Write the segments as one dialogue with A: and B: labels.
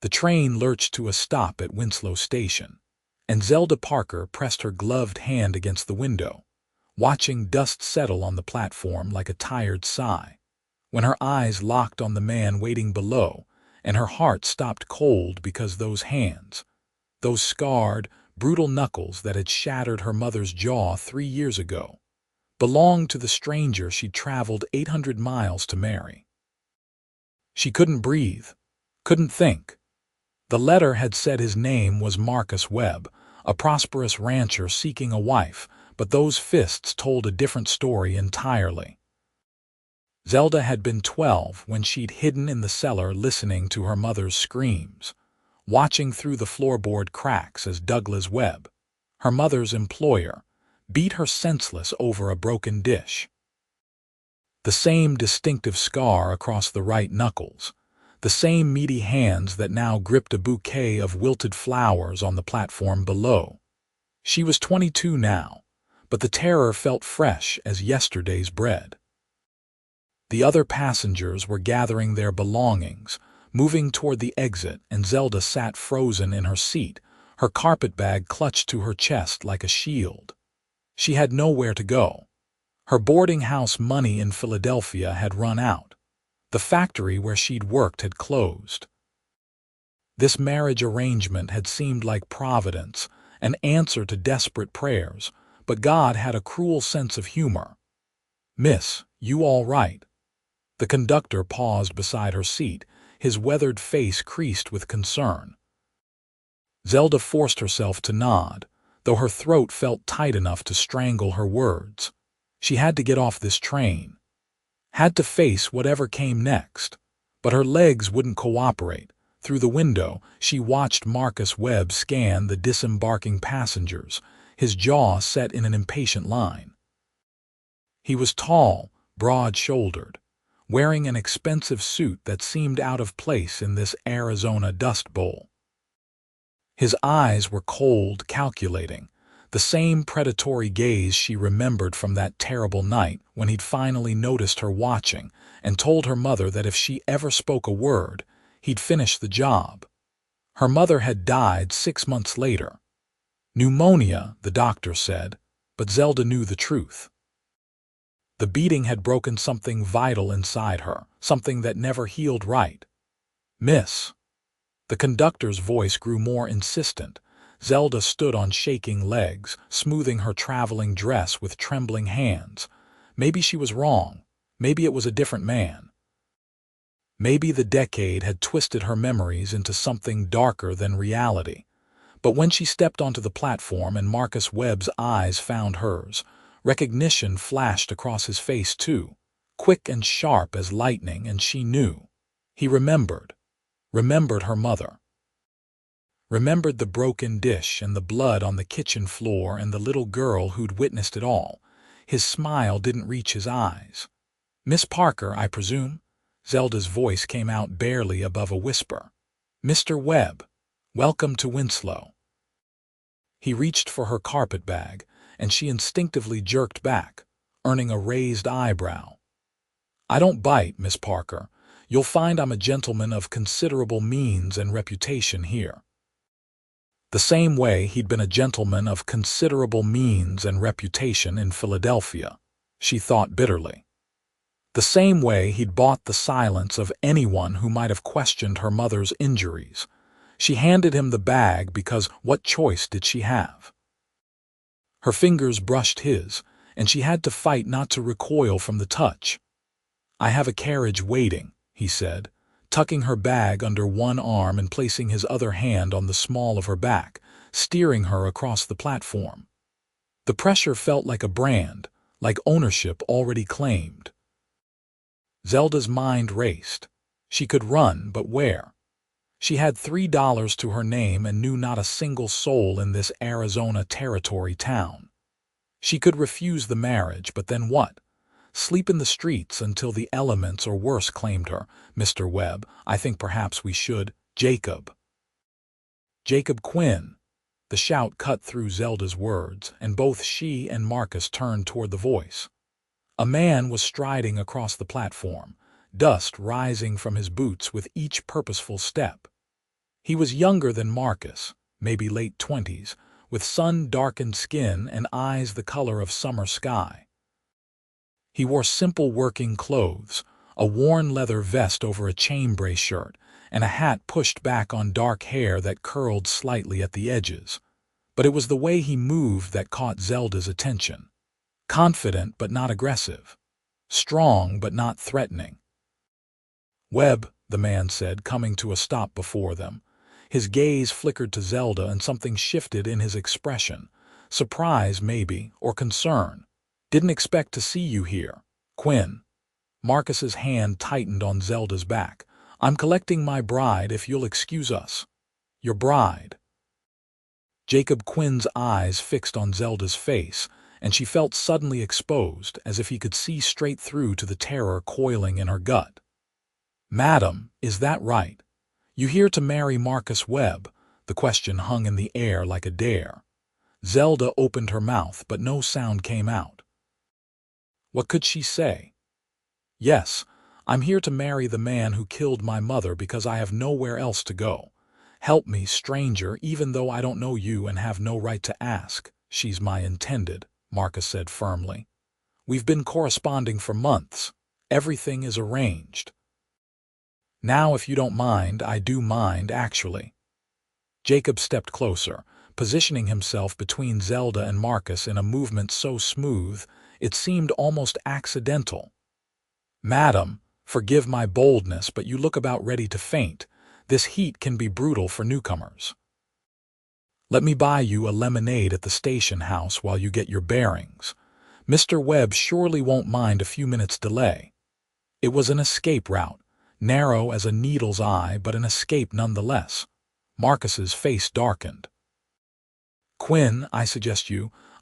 A: The train lurched to a stop at Winslow Station, and Zelda Parker pressed her gloved hand against the window, watching dust settle on the platform like a tired sigh. When her eyes locked on the man waiting below, and her heart stopped cold because those hands, those scarred, brutal knuckles that had shattered her mother's jaw 3 years ago, belonged to the stranger she'd traveled 800 miles to marry. She couldn't breathe, couldn't think. The letter had said his name was Marcus Webb, a prosperous rancher seeking a wife, but those fists told a different story entirely. Zelda had been 12 when she'd hidden in the cellar listening to her mother's screams, watching through the floorboard cracks as Douglas Webb, her mother's employer, beat her senseless over a broken dish. The same distinctive scar across the right knuckles, the same meaty hands that now gripped a bouquet of wilted flowers on the platform below. She was 22 now, but the terror felt fresh as yesterday's bread. The other passengers were gathering their belongings, moving toward the exit, and Zelda sat frozen in her seat, her carpetbag clutched to her chest like a shield. She had nowhere to go. Her boarding house money in Philadelphia had run out. The factory where she'd worked had closed. This marriage arrangement had seemed like providence, an answer to desperate prayers, but God had a cruel sense of humor. "Miss, you all right?" The conductor paused beside her seat, his weathered face creased with concern. Zelda forced herself to nod, though her throat felt tight enough to strangle her words. She had to get off this train, had to face whatever came next, but her legs wouldn't cooperate. Through the window, she watched Marcus Webb scan the disembarking passengers, his jaw set in an impatient line. He was tall, broad-shouldered, wearing an expensive suit that seemed out of place in this Arizona dust bowl. His eyes were cold, calculating, the same predatory gaze she remembered from that terrible night when he'd finally noticed her watching and told her mother that if she ever spoke a word, he'd finish the job. Her mother had died 6 months later. Pneumonia, the doctor said, but Zelda knew the truth. The beating had broken something vital inside her, something that never healed right. "Miss." The conductor's voice grew more insistent. Zelda stood on shaking legs, smoothing her traveling dress with trembling hands. Maybe she was wrong. Maybe it was a different man. Maybe the decade had twisted her memories into something darker than reality. But when she stepped onto the platform and Marcus Webb's eyes found hers, recognition flashed across his face too, quick and sharp as lightning, and she knew. He remembered her mother. Remembered the broken dish and the blood on the kitchen floor and the little girl who'd witnessed it all. His smile didn't reach his eyes. "Miss Parker, I presume?" Zelda's voice came out barely above a whisper. "Mr. Webb, welcome to Winslow." He reached for her carpetbag, and she instinctively jerked back, earning a raised eyebrow. "I don't bite, Miss Parker. You'll find I'm a gentleman of considerable means and reputation here." The same way he'd been a gentleman of considerable means and reputation in Philadelphia, she thought bitterly. The same way he'd bought the silence of anyone who might have questioned her mother's injuries. She handed him the bag because what choice did she have? Her fingers brushed his, and she had to fight not to recoil from the touch. "I have a carriage waiting," he said, tucking her bag under one arm and placing his other hand on the small of her back, steering her across the platform. The pressure felt like a brand, like ownership already claimed. Zelda's mind raced. She could run, but where? She had $3 to her name and knew not a single soul in this Arizona Territory town. She could refuse the marriage, but then what? Sleep in the streets until the elements or worse claimed her. "Mr. Webb, I think perhaps we should—" "Jacob." "Jacob Quinn." The shout cut through Zelda's words, and both she and Marcus turned toward the voice. A man was striding across the platform, dust rising from his boots with each purposeful step. He was younger than Marcus, maybe late 20s, with sun-darkened skin and eyes the color of summer sky. He wore simple working clothes, a worn leather vest over a chambray shirt, and a hat pushed back on dark hair that curled slightly at the edges. But it was the way he moved that caught Zelda's attention. Confident but not aggressive. Strong but not threatening. "Webb," the man said, coming to a stop before them. His gaze flickered to Zelda and something shifted in his expression. Surprise, maybe, or concern. "Didn't expect to see you here." "Quinn." Marcus's hand tightened on Zelda's back. "I'm collecting my bride if you'll excuse us." "Your bride?" Jacob Quinn's eyes fixed on Zelda's face, and she felt suddenly exposed, as if he could see straight through to the terror coiling in her gut. "Madam, is that right? You here to marry Marcus Webb?" The question hung in the air like a dare. Zelda opened her mouth, but no sound came out. What could she say? "Yes, I'm here to marry the man who killed my mother because I have nowhere else to go. Help me, stranger, even though I don't know you and have no right to ask." "She's my intended," Marcus said firmly. "We've been corresponding for months. Everything is arranged." "Now, if you don't mind, I do mind, actually." Jacob stepped closer, positioning himself between Zelda and Marcus in a movement so smooth it seemed almost accidental. "Madam, forgive my boldness, but you look about ready to faint. This heat can be brutal for newcomers. Let me buy you a lemonade at the station house while you get your bearings. Mr. Webb surely won't mind a few minutes' delay." It was an escape route, narrow as a needle's eye, but an escape nonetheless. Marcus's face darkened. "Quinn, I suggest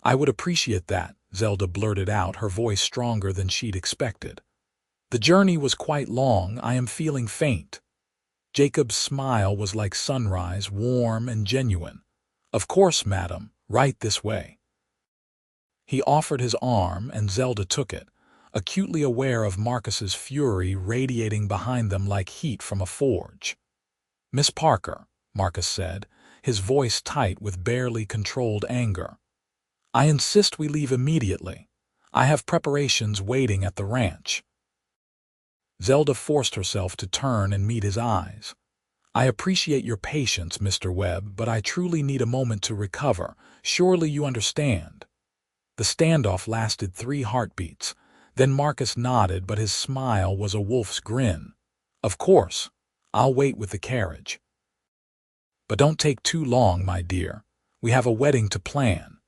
A: I would appreciate that," Zelda blurted out, her voice stronger than she'd expected. "The journey was quite long. I am feeling faint." Jacob's smile was like sunrise, warm and genuine. "Of course, madam, right this way." He offered his arm, and Zelda took it, acutely aware of Marcus's fury radiating behind them like heat from a forge. "Miss Parker," Marcus said, his voice tight with barely controlled anger, "I insist we leave immediately. I have preparations waiting at the ranch." Zelda forced herself to turn and meet his eyes. "I appreciate your patience, Mr. Webb, but I truly need a moment to recover. Surely you understand." The standoff lasted 3 heartbeats. Then Marcus nodded, but his smile was a wolf's grin. "Of course. I'll wait with the carriage. But don't take too long, my dear. We have a wedding to plan."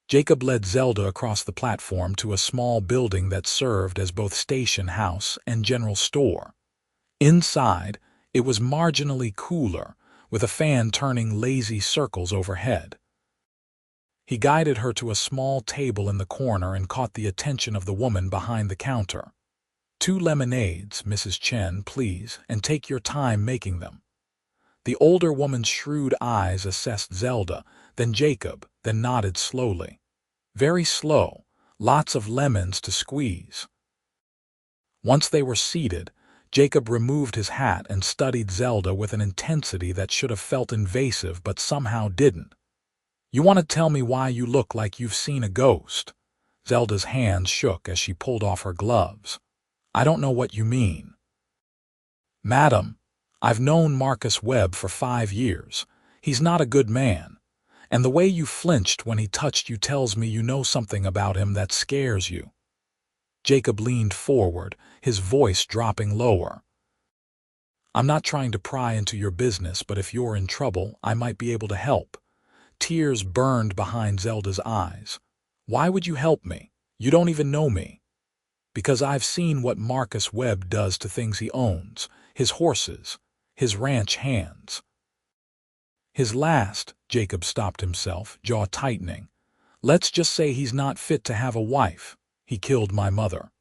A: Jacob led Zelda across the platform to a small building that served as both station house and general store. Inside, it was marginally cooler, with a fan turning lazy circles overhead. He guided her to a small table in the corner and caught the attention of the woman behind the counter. "2 lemonades, Mrs. Chen, please, and take your time making them." The older woman's shrewd eyes assessed Zelda, then Jacob, then nodded slowly. Very slow, lots of lemons to squeeze. Once they were seated, Jacob removed his hat and studied Zelda with an intensity that should have felt invasive but somehow didn't. "You want to tell me why you look like you've seen a ghost?" Zelda's hands shook as she pulled off her gloves. "I don't know what you mean." "Madam, I've known Marcus Webb for 5 years. He's not a good man. And the way you flinched when he touched you tells me you know something about him that scares you." Jacob leaned forward, his voice dropping lower. "I'm not trying to pry into your business, but if you're in trouble, I might be able to help." Tears burned behind Zelda's eyes. "Why would you help me? You don't even know me." "Because I've seen what Marcus Webb does to things he owns, his horses, his ranch hands." "His last," Jacob stopped himself, jaw tightening. "Let's just say he's not fit to have a wife. He killed my mother."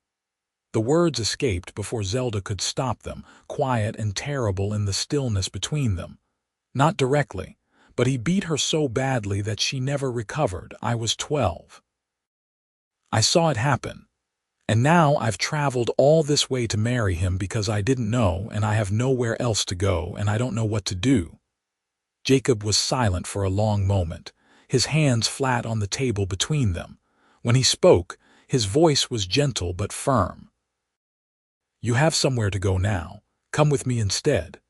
A: The words escaped before Zelda could stop them, quiet and terrible in the stillness between them. "Not directly, but he beat her so badly that she never recovered. I was 12. I saw it happen. And now I've traveled all this way to marry him because I didn't know, and I have nowhere else to go, and I don't know what to do." Jacob was silent for a long moment, his hands flat on the table between them. When he spoke, his voice was gentle but firm. "You have somewhere to go now. Come with me instead."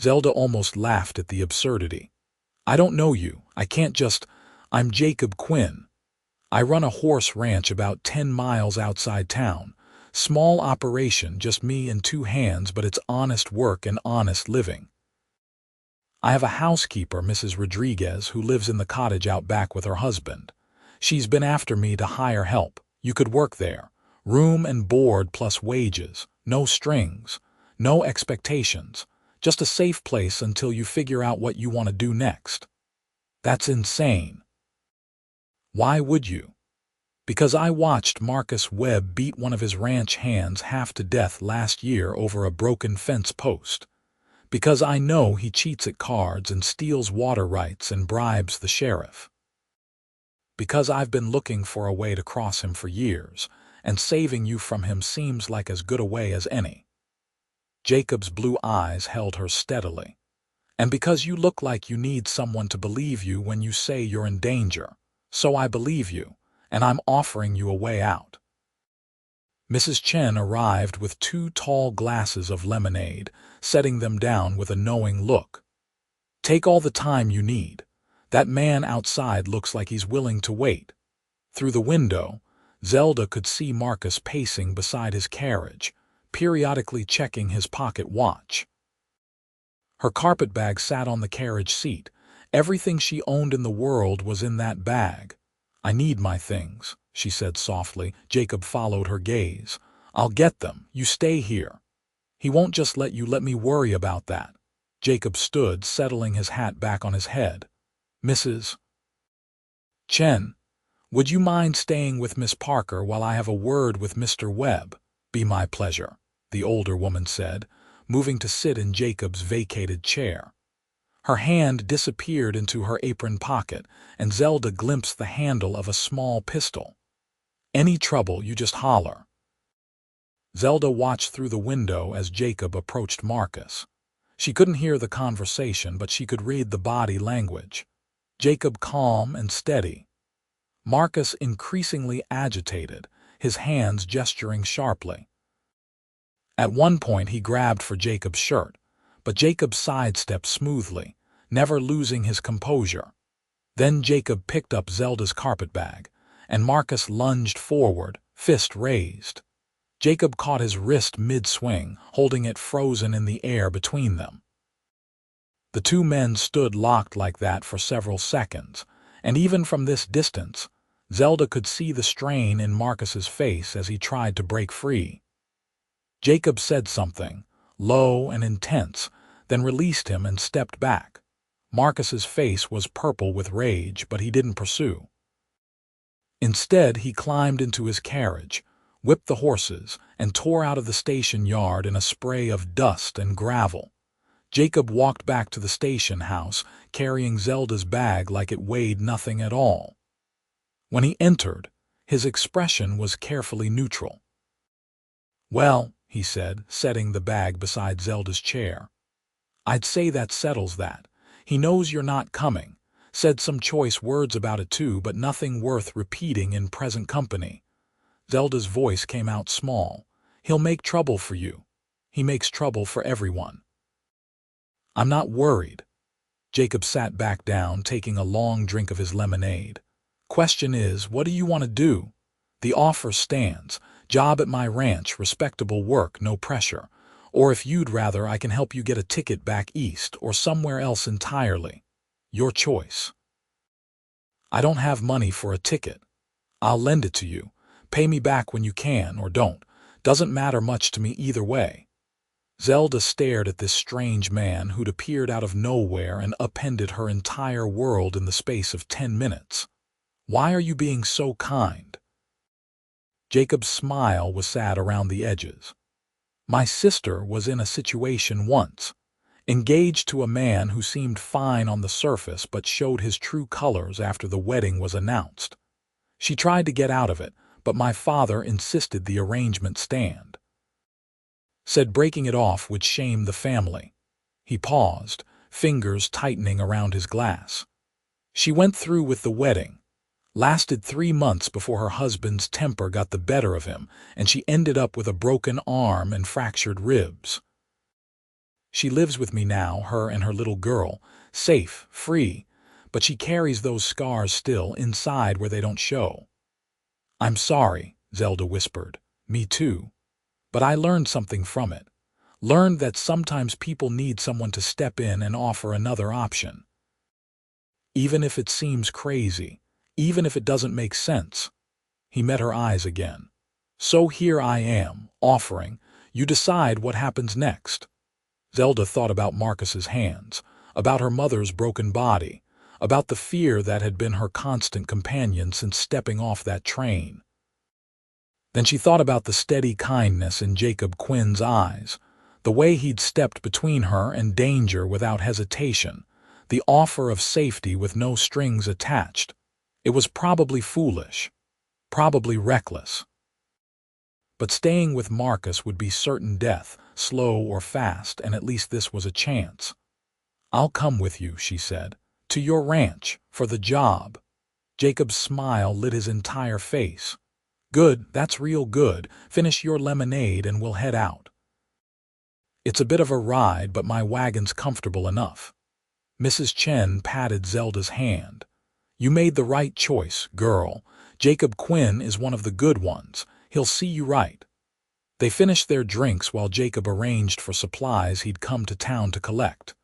A: Zelda almost laughed at the absurdity. "I don't know you. I can't just— I'm Jacob Quinn. I run a horse ranch about 10 miles outside town. Small operation, just me and 2 hands, but it's honest work and honest living. I have a housekeeper, Mrs. Rodriguez, who lives in the cottage out back with her husband. She's been after me to hire help. You could work there. Room and board plus wages. No strings. No expectations. Just a safe place until you figure out what you want to do next." "That's insane." "Why would you?" "Because I watched Marcus Webb beat one of his ranch hands half to death last year over a broken fence post. Because I know he cheats at cards and steals water rights and bribes the sheriff. Because I've been looking for a way to cross him for years, and saving you from him seems like as good a way as any." Jacob's blue eyes held her steadily. "And because you look like you need someone to believe you when you say you're in danger. So I believe you, and I'm offering you a way out." Mrs. Chen arrived with 2 tall glasses of lemonade, setting them down with a knowing look. "Take all the time you need. That man outside looks like he's willing to wait." Through the window, Zelda could see Marcus pacing beside his carriage, periodically checking his pocket watch. Her carpetbag sat on the carriage seat. Everything she owned in the world was in that bag. "I need my things," she said softly. Jacob followed her gaze. "I'll get them. You stay here." "He won't just let me worry about that." Jacob stood, settling his hat back on his head. "Mrs. Chen, would you mind staying with Miss Parker while I have a word with Mr. Webb?" "Be my pleasure," the older woman said, moving to sit in Jacob's vacated chair. Her hand disappeared into her apron pocket, and Zelda glimpsed the handle of a small pistol. "Any trouble, you just holler." Zelda watched through the window as Jacob approached Marcus. She couldn't hear the conversation, but she could read the body language. Jacob calm and steady. Marcus increasingly agitated, his hands gesturing sharply. At one point he grabbed for Jacob's shirt, but Jacob sidestepped smoothly, never losing his composure. Then Jacob picked up Zelda's carpetbag, and Marcus lunged forward, fist raised. Jacob caught his wrist mid-swing, holding it frozen in the air between them. The 2 men stood locked like that for several seconds, and even from this distance, Zelda could see the strain in Marcus's face as he tried to break free. Jacob said something, low and intense, then released him and stepped back. Marcus's face was purple with rage, but he didn't pursue. Instead, he climbed into his carriage, whipped the horses, and tore out of the station yard in a spray of dust and gravel. Jacob walked back to the station house, carrying Zelda's bag like it weighed nothing at all. When he entered, his expression was carefully neutral. "Well," he said, setting the bag beside Zelda's chair, "I'd say that settles that. He knows you're not coming. Said some choice words about it too, but nothing worth repeating in present company." Zelda's voice came out small. "He'll make trouble for you. He makes trouble for everyone." "I'm not worried." Jacob sat back down, taking a long drink of his lemonade. "Question is, what do you want to do? The offer stands. Job at my ranch, respectable work, no pressure. Or if you'd rather, I can help you get a ticket back east or somewhere else entirely. Your choice." "I don't have money for a ticket. I'll lend it to you. Pay me back when you can, or don't. Doesn't matter much to me either way." Zelda stared at this strange man who'd appeared out of nowhere and upended her entire world in the space of 10 minutes. "Why are you being so kind?" Jacob's smile was sad around the edges. "My sister was in a situation once. Engaged to a man who seemed fine on the surface but showed his true colors after the wedding was announced. She tried to get out of it, but my father insisted the arrangement stand. Said breaking it off would shame the family." He paused, fingers tightening around his glass. She went through with the wedding, lasted 3 months before her husband's temper got the better of him, and she ended up with a broken arm and fractured ribs. She lives with me now, her and her little girl, safe, free, but she carries those scars still inside where they don't show. I'm sorry, Zelda whispered. Me too. But I learned something from it. Learned that sometimes people need someone to step in and offer another option. Even if it seems crazy, even if it doesn't make sense. He met her eyes again. So here I am, offering. You decide what happens next. Zelda thought about Marcus's hands, about her mother's broken body, about the fear that had been her constant companion since stepping off that train. Then she thought about the steady kindness in Jacob Quinn's eyes, the way he'd stepped between her and danger without hesitation, the offer of safety with no strings attached. It was probably foolish, probably reckless. But staying with Marcus would be certain death, slow or fast, and at least this was a chance. I'll come with you, she said, to your ranch, for the job. Jacob's smile lit his entire face. Good, that's real good. Finish your lemonade and we'll head out. It's a bit of a ride, but my wagon's comfortable enough. Mrs. Chen patted Zelda's hand. You made the right choice, girl. Jacob Quinn is one of the good ones. He'll see you right. They finished their drinks while Jacob arranged for supplies he'd come to town to collect.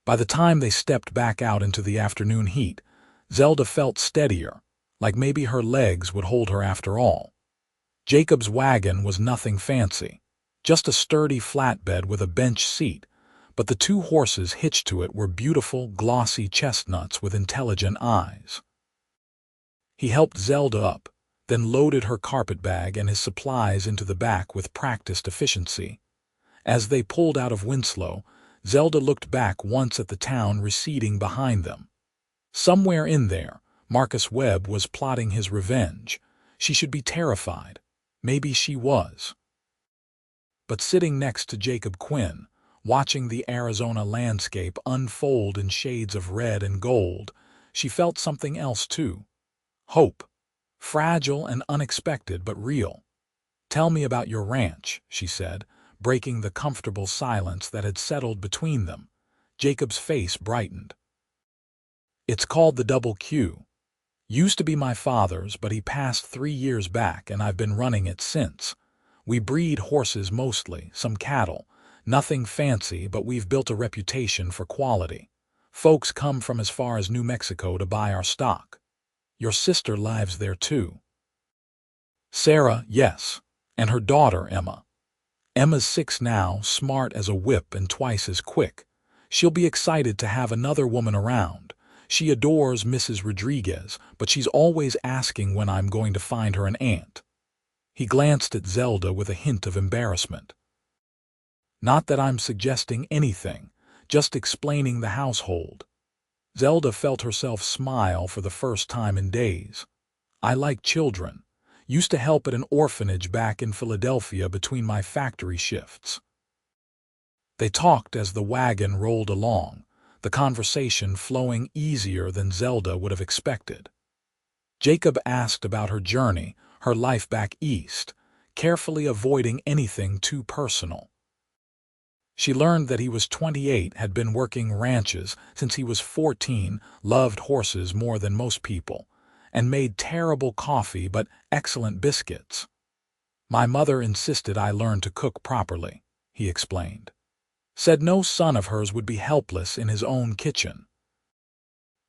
A: By the time they stepped back out into the afternoon heat, Zelda felt steadier, like maybe her legs would hold her after all. Jacob's wagon was nothing fancy, just a sturdy flatbed with a bench seat, but the 2 horses hitched to it were beautiful, glossy chestnuts with intelligent eyes. He helped Zelda up, then loaded her carpetbag and his supplies into the back with practiced efficiency. As they pulled out of Winslow, Zelda looked back once at the town receding behind them. Somewhere in there, Marcus Webb was plotting his revenge. She should be terrified. Maybe she was. But sitting next to Jacob Quinn, watching the Arizona landscape unfold in shades of red and gold, she felt something else too. Hope. Fragile and unexpected, but real. Tell me about your ranch, she said, breaking the comfortable silence that had settled between them. Jacob's face brightened. It's called the Double Q. Used to be my father's, but he passed 3 years back, and I've been running it since. We breed horses mostly, some cattle. Nothing fancy, but we've built a reputation for quality. Folks come from as far as New Mexico to buy our stock. Your sister lives there too. Sarah, yes, and her daughter, Emma. Emma's 6 now, smart as a whip and twice as quick. She'll be excited to have another woman around. She adores Mrs. Rodriguez, but she's always asking when I'm going to find her an aunt. He glanced at Zelda with a hint of embarrassment. Not that I'm suggesting anything, just explaining the household. Zelda felt herself smile for the first time in days. I like children. Used to help at an orphanage back in Philadelphia between my factory shifts. They talked as the wagon rolled along, the conversation flowing easier than Zelda would have expected. Jacob asked about her journey, her life back east, carefully avoiding anything too personal. She learned that he was 28, had been working ranches since he was 14, loved horses more than most people, and made terrible coffee but excellent biscuits. My mother insisted I learn to cook properly, he explained. Said no son of hers would be helpless in his own kitchen.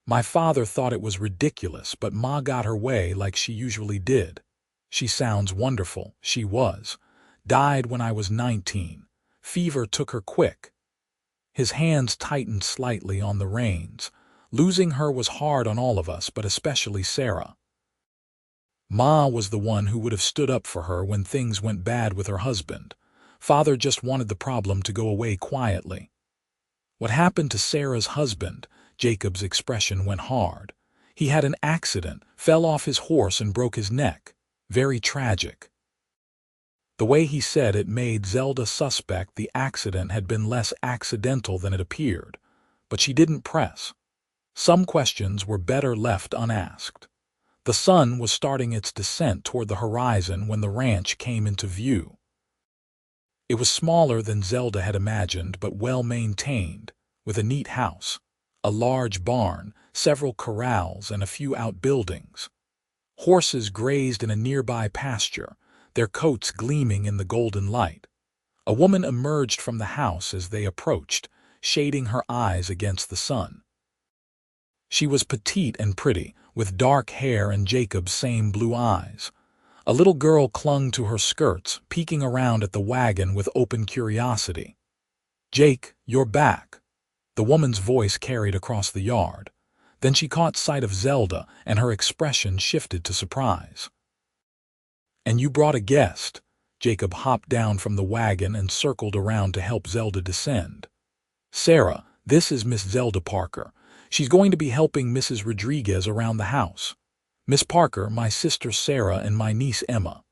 A: My father thought it was ridiculous, but Ma got her way like she usually did. She sounds wonderful, she was. Died when I was 19. Fever took her quick. His hands tightened slightly on the reins. Losing her was hard on all of us, but especially Sarah. Ma was the one who would have stood up for her when things went bad with her husband. Father just wanted the problem to go away quietly. What happened to Sarah's husband? Jacob's expression went hard. He had an accident, fell off his horse and broke his neck. Very tragic. The way he said it made Zelda suspect the accident had been less accidental than it appeared, but she didn't press. Some questions were better left unasked. The sun was starting its descent toward the horizon when the ranch came into view. It was smaller than Zelda had imagined, but well-maintained, with a neat house, a large barn, several corrals, and a few outbuildings. Horses grazed in a nearby pasture, their coats gleaming in the golden light. A woman emerged from the house as they approached, shading her eyes against the sun. She was petite and pretty, with dark hair and Jacob's same blue eyes. A little girl clung to her skirts, peeking around at the wagon with open curiosity. "Jake, you're back," the woman's voice carried across the yard. Then she caught sight of Zelda, and her expression shifted to surprise. "And you brought a guest." Jacob hopped down from the wagon and circled around to help Zelda descend. "Sarah, this is Miss Zelda Parker. She's going to be helping Mrs. Rodriguez around the house. Miss Parker, my sister Sarah, and my niece Emma."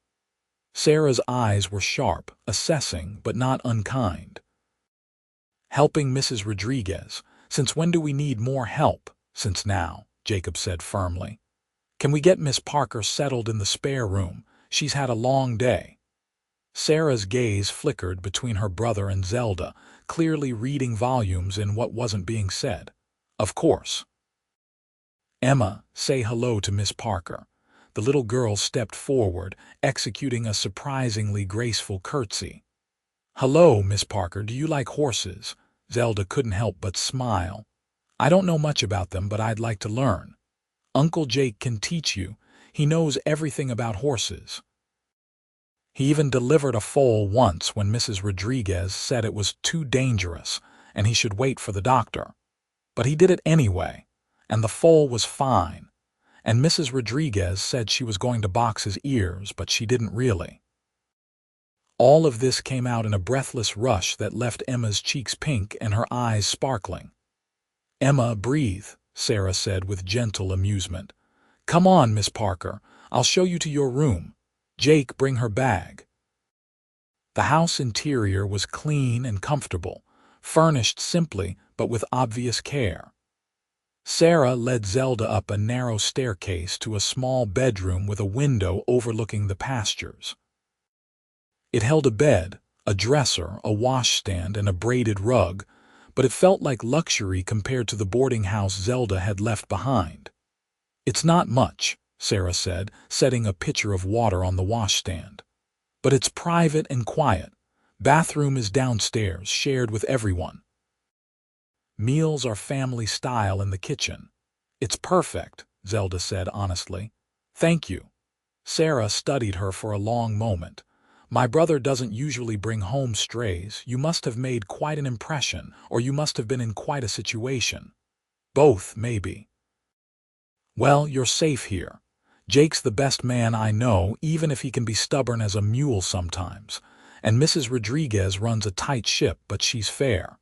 A: Sarah's eyes were sharp, assessing, but not unkind. "Helping Mrs. Rodriguez? Since when do we need more help?" "Since now," Jacob said firmly. "Can we get Miss Parker settled in the spare room? She's had a long day." Sarah's gaze flickered between her brother and Zelda, clearly reading volumes in what wasn't being said. "Of course." "Emma, say hello to Miss Parker." The little girl stepped forward, executing a surprisingly graceful curtsy. "Hello, Miss Parker, do you like horses?" Zelda couldn't help but smile. "I don't know much about them, but I'd like to learn. Uncle Jake can teach you. He knows everything about horses. He even delivered a foal once when Mrs. Rodriguez said it was too dangerous and he should wait for the doctor. But he did it anyway, and the foal was fine. And Mrs. Rodriguez said she was going to box his ears, but she didn't really." All of this came out in a breathless rush that left Emma's cheeks pink and her eyes sparkling. "Emma, breathe," Sarah said with gentle amusement. "Come on, Miss Parker. I'll show you to your room. Jake, bring her bag." The house interior was clean and comfortable, furnished simply but with obvious care. Sarah led Zelda up a narrow staircase to a small bedroom with a window overlooking the pastures. It held a bed, a dresser, a washstand, and a braided rug, but it felt like luxury compared to the boarding house Zelda had left behind. "It's not much," Sarah said, setting a pitcher of water on the washstand. "But it's private and quiet. Bathroom is downstairs, shared with everyone. Meals are family style in the kitchen." "It's perfect," Zelda said honestly. "Thank you." Sarah studied her for a long moment. "My brother doesn't usually bring home strays. You must have made quite an impression, or you must have been in quite a situation." "Both, maybe." "Well, you're safe here. Jake's the best man I know, even if he can be stubborn as a mule sometimes. And Mrs. Rodriguez runs a tight ship, but she's fair."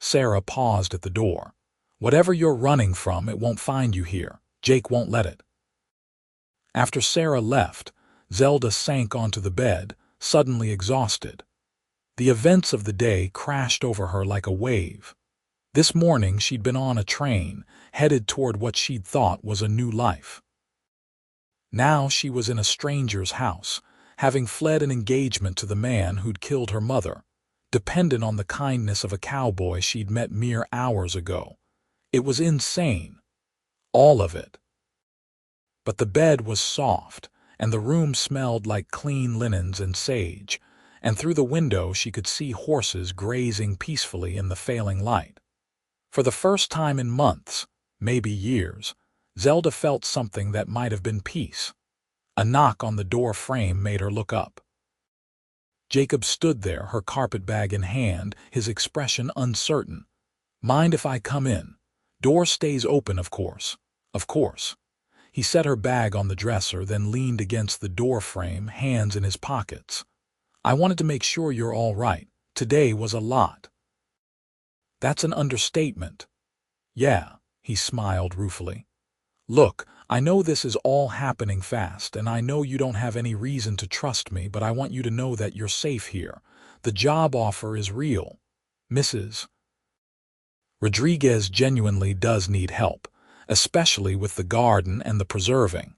A: Sarah paused at the door. "Whatever you're running from, it won't find you here. Jake won't let it." After Sarah left, Zelda sank onto the bed, suddenly exhausted. The events of the day crashed over her like a wave. This morning she'd been on a train, headed toward what she'd thought was a new life. Now she was in a stranger's house, having fled an engagement to the man who'd killed her mother, dependent on the kindness of a cowboy she'd met mere hours ago. It was insane. All of it. But the bed was soft, and the room smelled like clean linens and sage, and through the window she could see horses grazing peacefully in the failing light. For the first time in months, maybe years, Zelda felt something that might have been peace. A knock on the door frame made her look up. Jacob stood there, her carpetbag in hand, his expression uncertain. "Mind if I come in? Door stays open, of course." "Of course." He set her bag on the dresser, then leaned against the door frame, hands in his pockets. "I wanted to make sure you're all right. Today was a lot." "That's an understatement." "Yeah," he smiled ruefully. Look, I know this is all happening fast, and I know you don't have any reason to trust me, but I want you to know that you're safe here. The job offer is real. Mrs. Rodriguez genuinely does need help, especially with the garden and the preserving.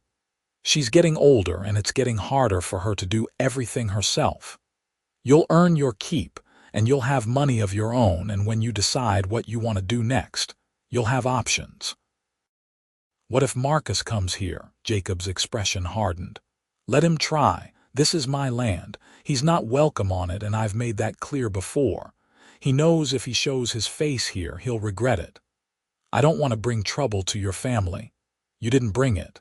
A: She's getting older, and it's getting harder for her to do everything herself. You'll earn your keep, and you'll have money of your own, and when you decide what you want to do next, you'll have options. What if Marcus comes here? Jacob's expression hardened. Let him try. This is my land. He's not welcome on it, and I've made that clear before. He knows if he shows his face here, he'll regret it. I don't want to bring trouble to your family. You didn't bring it.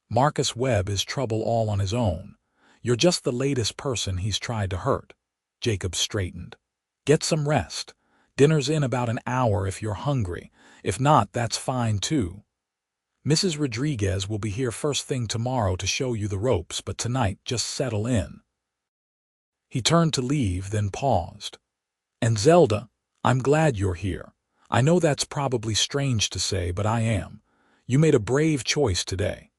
A: Marcus Webb is trouble all on his own. You're just the latest person he's tried to hurt. Jacob straightened. Get some rest. Dinner's in about an hour if you're hungry. If not, that's fine too. Mrs. Rodriguez will be here first thing tomorrow to show you the ropes, but tonight just settle in. He turned to leave, then paused. And Zelda, I'm glad you're here. I know that's probably strange to say, but I am. You made a brave choice today.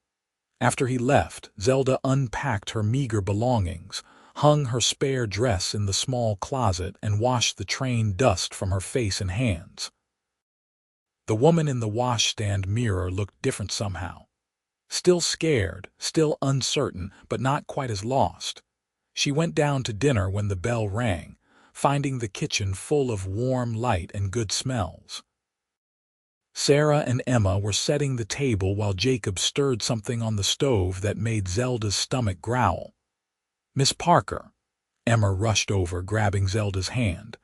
A: After he left, Zelda unpacked her meager belongings, hung her spare dress in the small closet, and washed the train dust from her face and hands. The woman in the washstand mirror looked different somehow. Still scared, still uncertain, but not quite as lost. She went down to dinner when the bell rang, finding the kitchen full of warm light and good smells. Sarah and Emma were setting the table while Jacob stirred something on the stove that made Zelda's stomach growl. Miss Parker. Emma rushed over, grabbing Zelda's hand.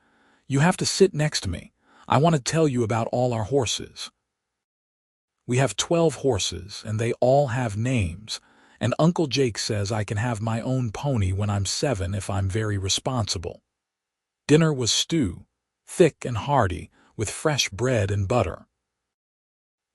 A: You have to sit next to me. I want to tell you about all our horses. We have 12 horses, and they all have names, and Uncle Jake says I can have my own pony when I'm 7 if I'm very responsible. Dinner was stew, thick and hearty, with fresh bread and butter.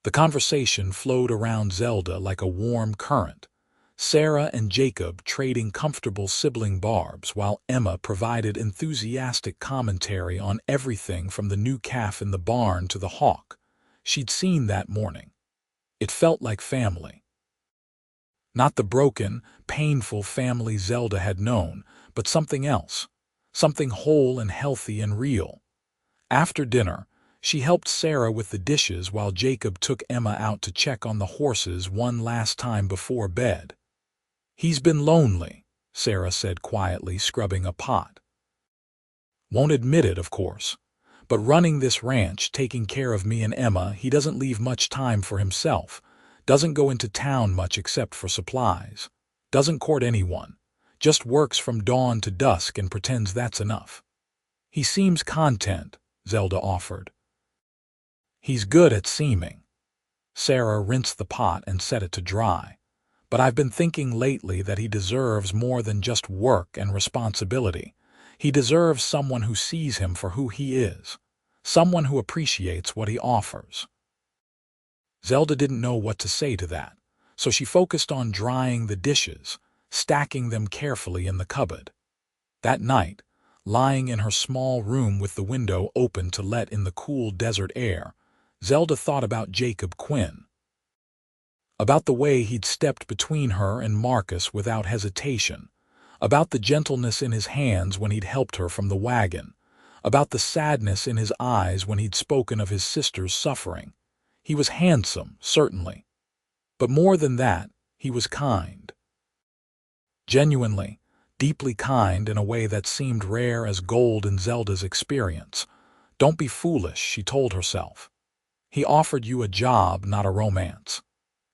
A: The conversation flowed around Zelda like a warm current, Sarah and Jacob trading comfortable sibling barbs, while Emma provided enthusiastic commentary on everything from the new calf in the barn to the hawk she'd seen that morning. It felt like family. Not the broken, painful family Zelda had known, but something else, something whole and healthy and real. After dinner, she helped Sarah with the dishes while Jacob took Emma out to check on the horses one last time before bed. He's been lonely, Sarah said quietly, scrubbing a pot. Won't admit it, of course. But running this ranch, taking care of me and Emma, he doesn't leave much time for himself, doesn't go into town much except for supplies, doesn't court anyone, just works from dawn to dusk and pretends that's enough. He seems content, Zelda offered. He's good at seeming. Sarah rinsed the pot and set it to dry. But I've been thinking lately that he deserves more than just work and responsibility. He deserves someone who sees him for who he is, someone who appreciates what he offers. Zelda didn't know what to say to that, so she focused on drying the dishes, stacking them carefully in the cupboard. That night, lying in her small room with the window open to let in the cool desert air, Zelda thought about Jacob Quinn. About the way he'd stepped between her and Marcus without hesitation, about the gentleness in his hands when he'd helped her from the wagon, about the sadness in his eyes when he'd spoken of his sister's suffering. He was handsome, certainly. But more than that, he was kind. Genuinely, deeply kind in a way that seemed rare as gold in Zelda's experience. Don't be foolish, she told herself. He offered you a job, not a romance.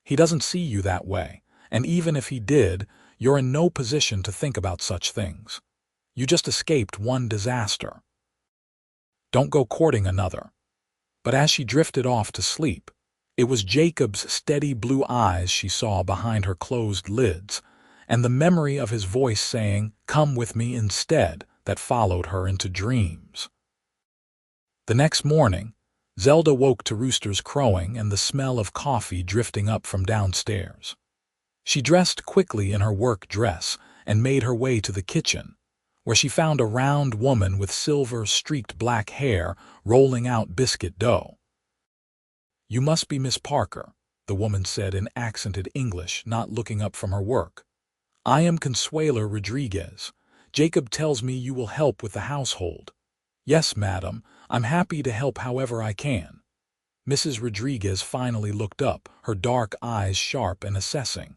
A: He doesn't see you that way, and even if he did, you're in no position to think about such things. You just escaped one disaster. Don't go courting another. But as she drifted off to sleep, it was Jacob's steady blue eyes she saw behind her closed lids, and the memory of his voice saying, "Come with me instead," that followed her into dreams. The next morning, Zelda woke to roosters crowing and the smell of coffee drifting up from downstairs. She dressed quickly in her work dress and made her way to the kitchen, where she found a round woman with silver-streaked black hair rolling out biscuit dough. "You must be Miss Parker," the woman said in accented English, not looking up from her work. "I am Consuelo Rodriguez. Jacob tells me you will help with the household." "Yes, madam. I'm happy to help however I can." Mrs. Rodriguez finally looked up, her dark eyes sharp and assessing.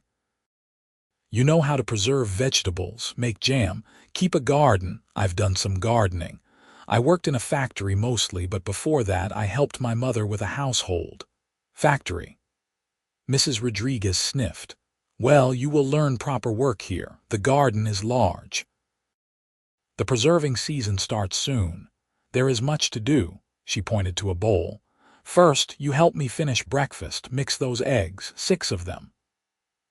A: "You know how to preserve vegetables, make jam, keep a garden." "I've done some gardening. I worked in a factory mostly, but before that I helped my mother with a household." "Factory?" Mrs. Rodriguez sniffed. "Well, you will learn proper work here. The garden is large. The preserving season starts soon. There is much to do." She pointed to a bowl. "First, you help me finish breakfast, mix those eggs, 6 of them."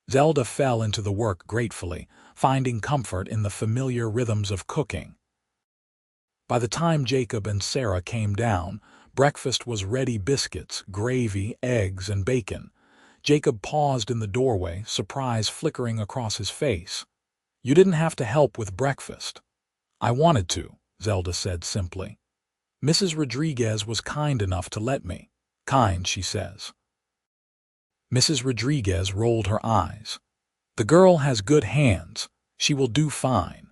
A: Zelda fell into the work gratefully, finding comfort in the familiar rhythms of cooking. By the time Jacob and Sarah came down, breakfast was ready: biscuits, gravy, eggs, and bacon. Jacob paused in the doorway, surprise flickering across his face. "You didn't have to help with breakfast." "I wanted to," Zelda said simply. "Mrs. Rodriguez was kind enough to let me." "Kind, she says." Mrs. Rodriguez rolled her eyes. "The girl has good hands. She will do fine."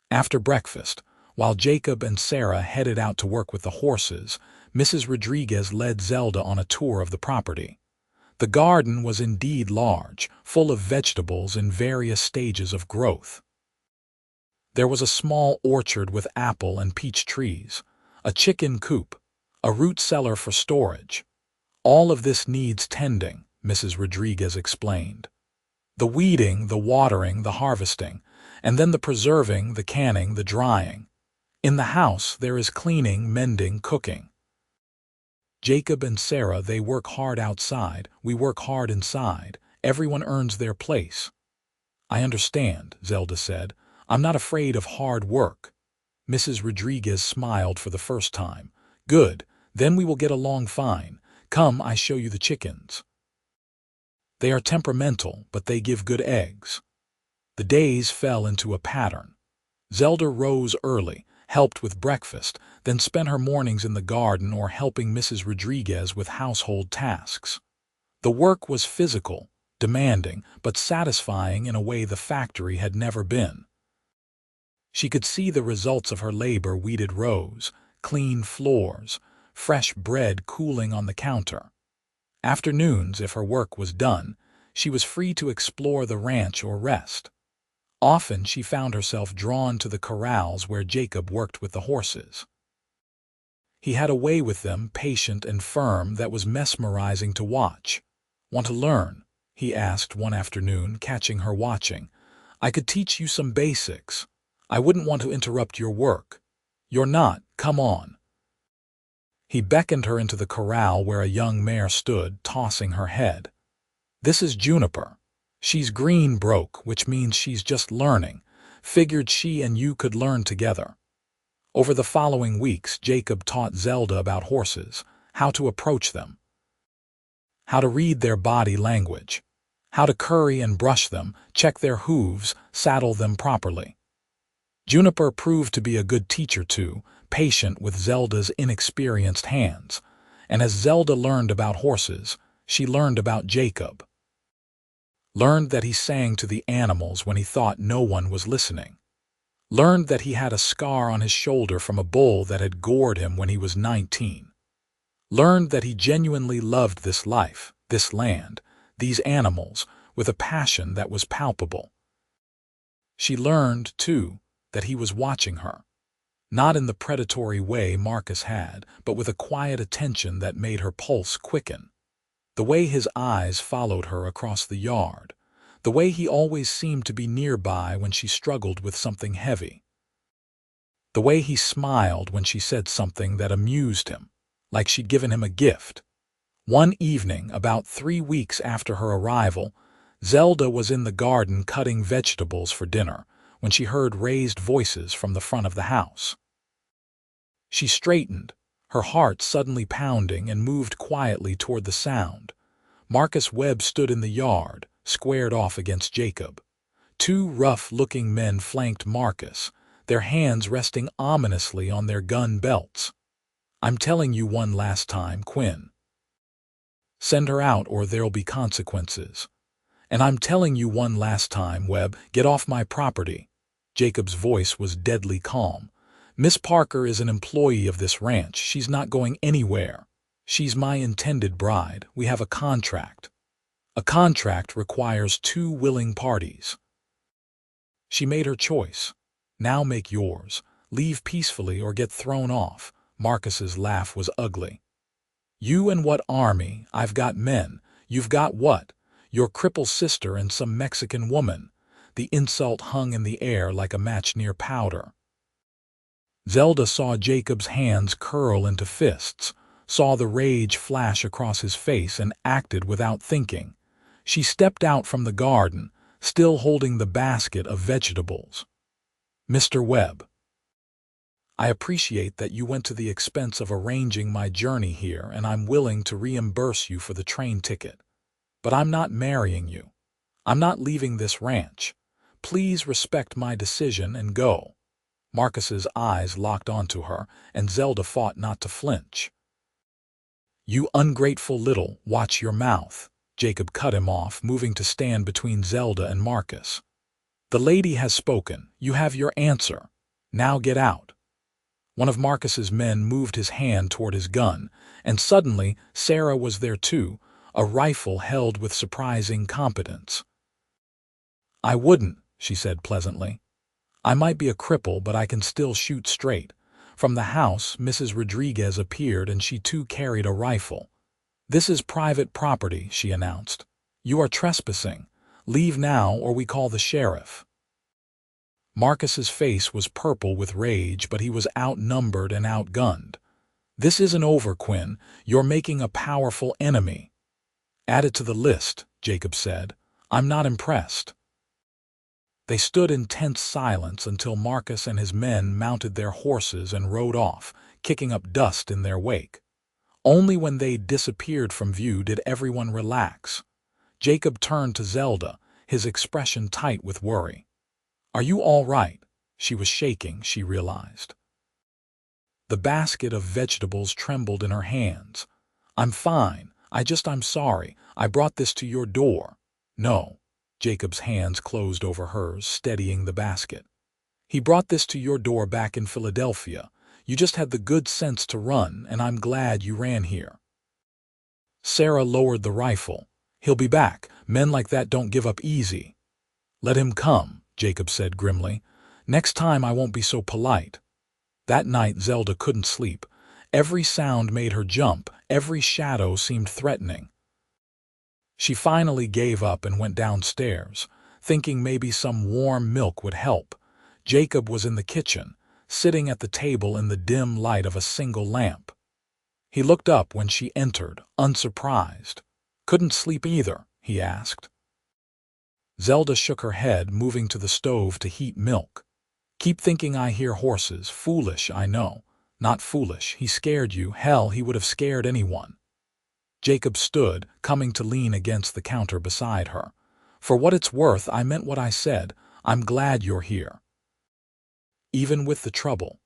A: After breakfast, while Jacob and Sarah headed out to work with the horses, Mrs. Rodriguez led Zelda on a tour of the property. The garden was indeed large, full of vegetables in various stages of growth. There was a small orchard with apple and peach trees, a chicken coop, a root cellar for storage. "All of this needs tending," Mrs. Rodriguez explained. "The weeding, the watering, the harvesting, and then the preserving, the canning, the drying. In the house, there is cleaning, mending, cooking. Jacob and Sarah, they work hard outside, we work hard inside. Everyone earns their place." "I understand," Zelda said. "I'm not afraid of hard work." Mrs. Rodriguez smiled for the first time. "Good, then we will get along fine. Come, I show you the chickens. They are temperamental, but they give good eggs." The days fell into a pattern. Zelda rose early, helped with breakfast, then spent her mornings in the garden or helping Mrs. Rodriguez with household tasks. The work was physical, demanding, but satisfying in a way the factory had never been. She could see the results of her labor: weeded rows, clean floors, fresh bread cooling on the counter. Afternoons, if her work was done, she was free to explore the ranch or rest. Often she found herself drawn to the corrals where Jacob worked with the horses. He had a way with them, patient and firm, that was mesmerizing to watch. "Want to learn?" he asked one afternoon, catching her watching. "I could teach you some basics. I wouldn't want to interrupt your work." "You're not. Come on." He beckoned her into the corral where a young mare stood, tossing her head. "This is Juniper. She's green broke, which means she's just learning. Figured she and you could learn together." Over the following weeks, Jacob taught Zelda about horses, how to approach them, how to read their body language, how to curry and brush them, check their hooves, saddle them properly. Juniper proved to be a good teacher too, patient with Zelda's inexperienced hands. And as Zelda learned about horses, she learned about Jacob. Learned that he sang to the animals when he thought no one was listening. Learned that he had a scar on his shoulder from a bull that had gored him when he was 19. Learned that he genuinely loved this life, this land, these animals, with a passion that was palpable. She learned, too, that he was watching her. Not in the predatory way Marcus had, but with a quiet attention that made her pulse quicken. The way his eyes followed her across the yard. The way he always seemed to be nearby when she struggled with something heavy. The way he smiled when she said something that amused him, like she'd given him a gift. One evening, about 3 weeks after her arrival, Zelda was in the garden cutting vegetables for dinner when she heard raised voices from the front of the house. She straightened, her heart suddenly pounding, and moved quietly toward the sound. Marcus Webb stood in the yard, squared off against Jacob. 2 rough-looking men flanked Marcus, their hands resting ominously on their gun belts. "I'm telling you one last time, Quinn," Send her out or there'll be consequences. And I'm telling you one last time, Webb, get off my property." Jacob's voice was deadly calm. "Miss Parker is an employee of this ranch. She's not going anywhere. She's my intended bride. We have a contract. A contract requires two willing parties. She made her choice. Now make yours. Leave peacefully or get thrown off." Marcus's laugh was ugly. "You and what army? I've got men. You've got what? Your crippled sister and some Mexican woman." The insult hung in the air like a match near powder. Zelda saw Jacob's hands curl into fists, saw the rage flash across his face, and acted without thinking. She stepped out from the garden, still holding the basket of vegetables. "Mr. Webb, I appreciate that you went to the expense of arranging my journey here, and I'm willing to reimburse you for the train ticket. But I'm not marrying you. I'm not leaving this ranch. Please respect my decision and go." Marcus's eyes locked onto her, and Zelda fought not to flinch. "You ungrateful little, watch your mouth." Jacob cut him off, moving to stand between Zelda and Marcus. "The lady has spoken. You have your answer. Now get out." One of Marcus's men moved his hand toward his gun, and suddenly Sarah was there too, a rifle held with surprising competence. "I wouldn't," she said pleasantly. "I might be a cripple, but I can still shoot straight." From the house, Mrs. Rodriguez appeared, and she too carried a rifle. "This is private property," she announced. "You are trespassing. Leave now or we call the sheriff." Marcus's face was purple with rage, but he was outnumbered and outgunned. "This isn't over, Quinn. You're making a powerful enemy." "Add it to the list," Jacob said. "I'm not impressed." They stood in tense silence until Marcus and his men mounted their horses and rode off, kicking up dust in their wake. Only when they disappeared from view did everyone relax. Jacob turned to Zelda, his expression tight with worry. "Are you all right?" She was shaking, she realized. The basket of vegetables trembled in her hands. "I'm fine. I'm sorry. I brought this to your door." "No." Jacob's hands closed over hers, steadying the basket. "He brought this to your door back in Philadelphia. You just had the good sense to run, and I'm glad you ran here." Sarah lowered the rifle. "He'll be back. Men like that don't give up easy." "Let him come," Jacob said grimly. "Next time I won't be so polite." That night Zelda couldn't sleep. Every sound made her jump, every shadow seemed threatening. She finally gave up and went downstairs, thinking maybe some warm milk would help. Jacob was in the kitchen, sitting at the table in the dim light of a single lamp. He looked up when she entered, unsurprised. "Couldn't sleep either?" he asked. Zelda shook her head, moving to the stove to heat milk. "Keep thinking I hear horses. Foolish, I know. Not foolish. He scared you. Hell, he would have scared anyone." Jacob stood, coming to lean against the counter beside her. "For what it's worth, I meant what I said. I'm glad you're here. Even with the trouble."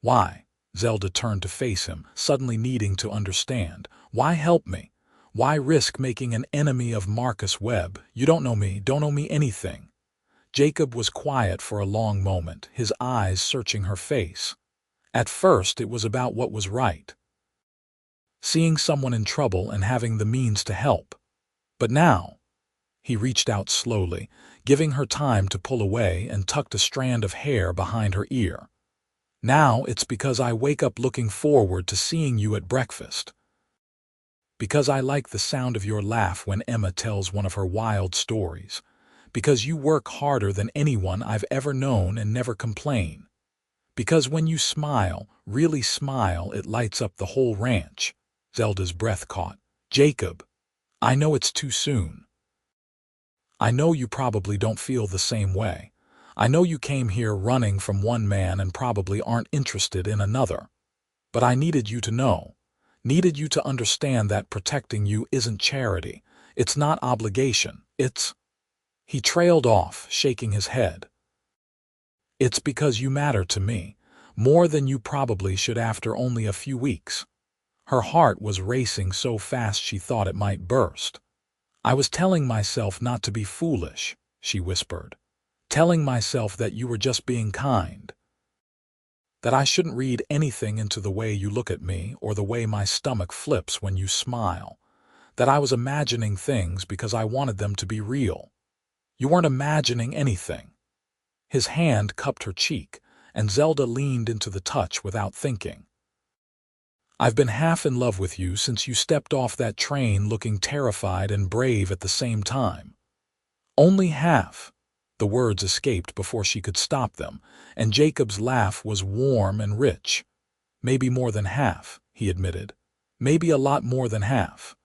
A: "Why?" Zelda turned to face him, suddenly needing to understand. "Why help me? Why risk making an enemy of Marcus Webb? You don't know me anything." Jacob was quiet for a long moment, his eyes searching her face. At first it was about what was right. Seeing someone in trouble and having the means to help. But now, he reached out slowly, giving her time to pull away, and tucked a strand of hair behind her ear. "Now it's because I wake up looking forward to seeing you at breakfast. Because I like the sound of your laugh when Emma tells one of her wild stories. Because you work harder than anyone I've ever known and never complain. Because when you smile, really smile, it lights up the whole ranch." Zelda's breath caught. "Jacob, I know it's too soon. I know you probably don't feel the same way. I know you came here running from one man and probably aren't interested in another. But I needed you to know. Needed you to understand that protecting you isn't charity. It's not obligation. It's—" He trailed off, shaking his head. "It's because you matter to me, more than you probably should after only a few weeks." Her heart was racing so fast she thought it might burst. "I was telling myself not to be foolish," she whispered. "Telling myself that you were just being kind. That I shouldn't read anything into the way you look at me or the way my stomach flips when you smile. That I was imagining things because I wanted them to be real. You weren't imagining anything." His hand cupped her cheek, and Zelda leaned into the touch without thinking. "I've been half in love with you since you stepped off that train looking terrified and brave at the same time." "Only half." The words escaped before she could stop them, and Jacob's laugh was warm and rich. "Maybe more than half," he admitted. "Maybe a lot more than half."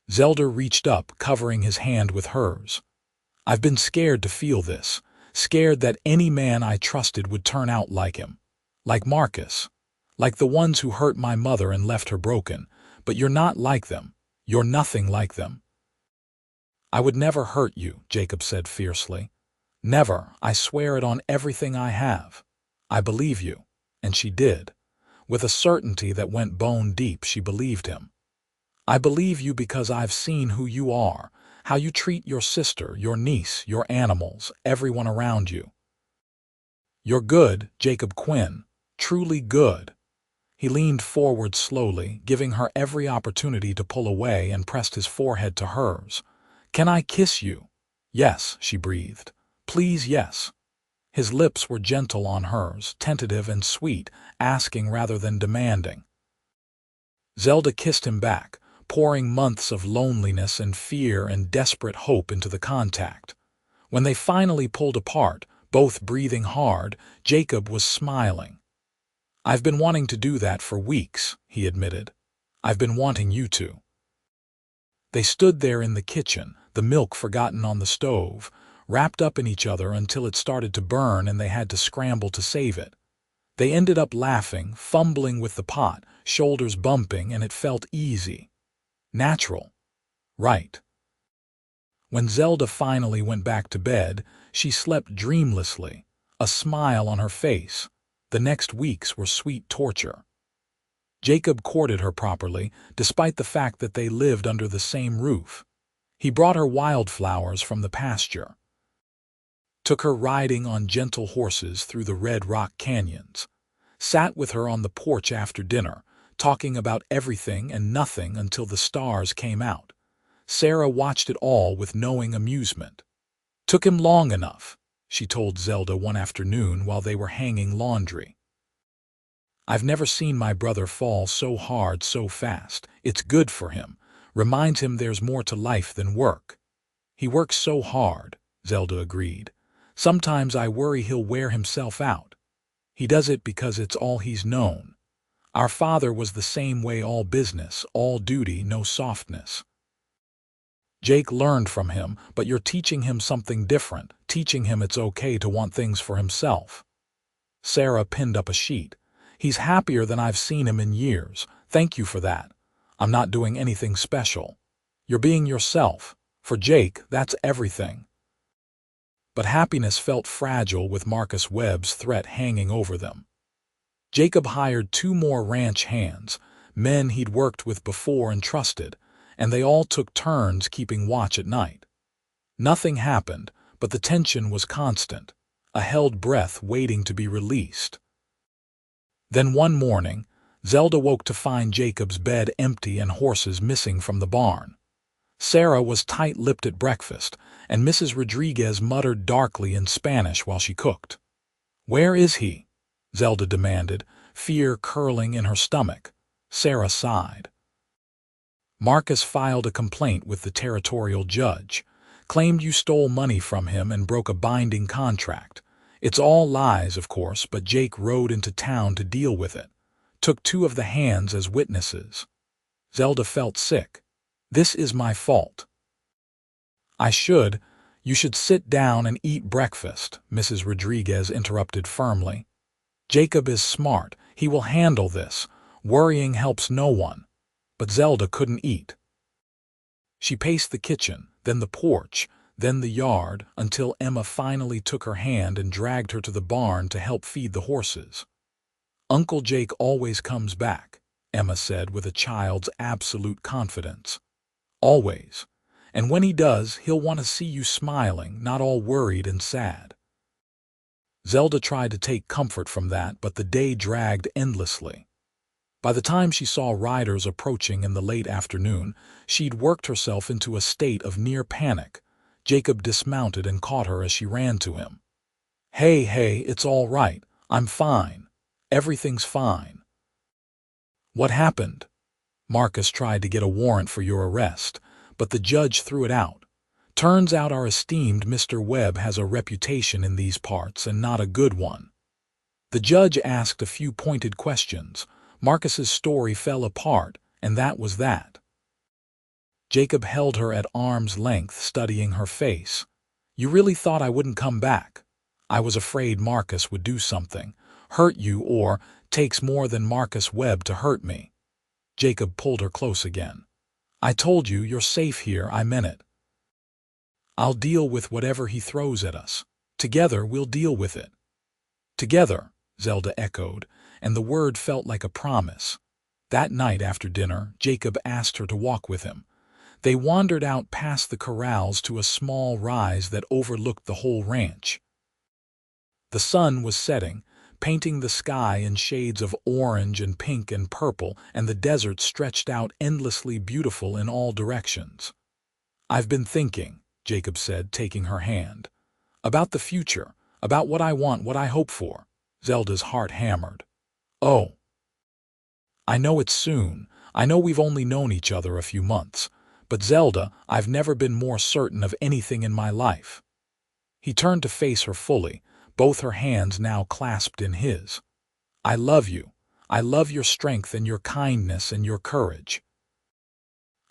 A: Zelda reached up, covering his hand with hers. "I've been scared to feel this, scared that any man I trusted would turn out like him. Like Marcus. Like the ones who hurt my mother and left her broken. But you're not like them. You're nothing like them." "I would never hurt you," Jacob said fiercely. "Never. I swear it on everything I have. I believe you." And she did. With a certainty that went bone deep, she believed him. "I believe you because I've seen who you are, how you treat your sister, your niece, your animals, everyone around you. You're good, Jacob Quinn. Truly good." He leaned forward slowly, giving her every opportunity to pull away, and pressed his forehead to hers. "Can I kiss you?" "Yes," she breathed. "Please, yes." His lips were gentle on hers, tentative and sweet, asking rather than demanding. Zelda kissed him back, pouring months of loneliness and fear and desperate hope into the contact. When they finally pulled apart, both breathing hard, Jacob was smiling. "I've been wanting to do that for weeks," he admitted. "I've been wanting you to." They stood there in the kitchen, the milk forgotten on the stove, wrapped up in each other until it started to burn and they had to scramble to save it. They ended up laughing, fumbling with the pot, shoulders bumping, and it felt easy. Natural. Right. When Zelda finally went back to bed, she slept dreamlessly, a smile on her face. The next weeks were sweet torture. Jacob courted her properly, despite the fact that they lived under the same roof. He brought her wildflowers from the pasture, took her riding on gentle horses through the red rock canyons, sat with her on the porch after dinner, talking about everything and nothing until the stars came out. Sarah watched it all with knowing amusement. "Took him long enough," she told Zelda one afternoon while they were hanging laundry. "I've never seen my brother fall so hard so fast. It's good for him. Reminds him there's more to life than work." "He works so hard," Zelda agreed. "Sometimes I worry he'll wear himself out. He does it because it's all he's known. Our father was the same way, all business, all duty, no softness. Jake learned from him, but you're teaching him something different, teaching him it's okay to want things for himself." Sarah pinned up a sheet. "He's happier than I've seen him in years. Thank you for that. I'm not doing anything special. You're being yourself. For Jake, that's everything." But happiness felt fragile with Marcus Webb's threat hanging over them. Jacob hired 2 more ranch hands, men he'd worked with before and trusted, and they all took turns keeping watch at night. Nothing happened, but the tension was constant, a held breath waiting to be released. Then one morning, Zelda woke to find Jacob's bed empty and horses missing from the barn. Sarah was tight-lipped at breakfast, and Mrs. Rodriguez muttered darkly in Spanish while she cooked. "Where is he?" Zelda demanded, fear curling in her stomach. Sarah sighed. "Marcus filed a complaint with the territorial judge, claimed you stole money from him and broke a binding contract. It's all lies, of course, but Jake rode into town to deal with it. Took 2 of the hands as witnesses." Zelda felt sick. "This is my fault." You should sit down and eat breakfast," Mrs. Rodriguez interrupted firmly. "Jacob is smart. He will handle this. Worrying helps no one." But Zelda couldn't eat. She paced the kitchen, then the porch, then the yard, until Emma finally took her hand and dragged her to the barn to help feed the horses. "Uncle Jake always comes back," Emma said with a child's absolute confidence. Always. And when he does, he'll want to see you smiling, not all worried and sad. Zelda tried to take comfort from that, but the day dragged endlessly. By the time she saw riders approaching in the late afternoon, she'd worked herself into a state of near panic. Jacob dismounted and caught her as she ran to him. Hey, it's all right. I'm fine. Everything's fine. What happened? Marcus tried to get a warrant for your arrest, but the judge threw it out. Turns out our esteemed Mr. Webb has a reputation in these parts and not a good one. The judge asked a few pointed questions. Marcus's story fell apart, and that was that. Jacob held her at arm's length, studying her face. You really thought I wouldn't come back? I was afraid Marcus would do something, hurt you, or takes more than Marcus Webb to hurt me. Jacob pulled her close again. I told you you're safe here, I meant it. I'll deal with whatever he throws at us. Together we'll deal with it. Together, Zelda echoed, and the word felt like a promise. That night after dinner, Jacob asked her to walk with him. They wandered out past the corrals to a small rise that overlooked the whole ranch. The sun was setting, painting the sky in shades of orange and pink and purple, and the desert stretched out endlessly beautiful in all directions. I've been thinking, Jacob said, taking her hand. About the future, about what I want, what I hope for. Zelda's heart hammered. Oh. I know it's soon. I know we've only known each other a few months. But Zelda, I've never been more certain of anything in my life. He turned to face her fully, both her hands now clasped in his. I love you. I love your strength and your kindness and your courage.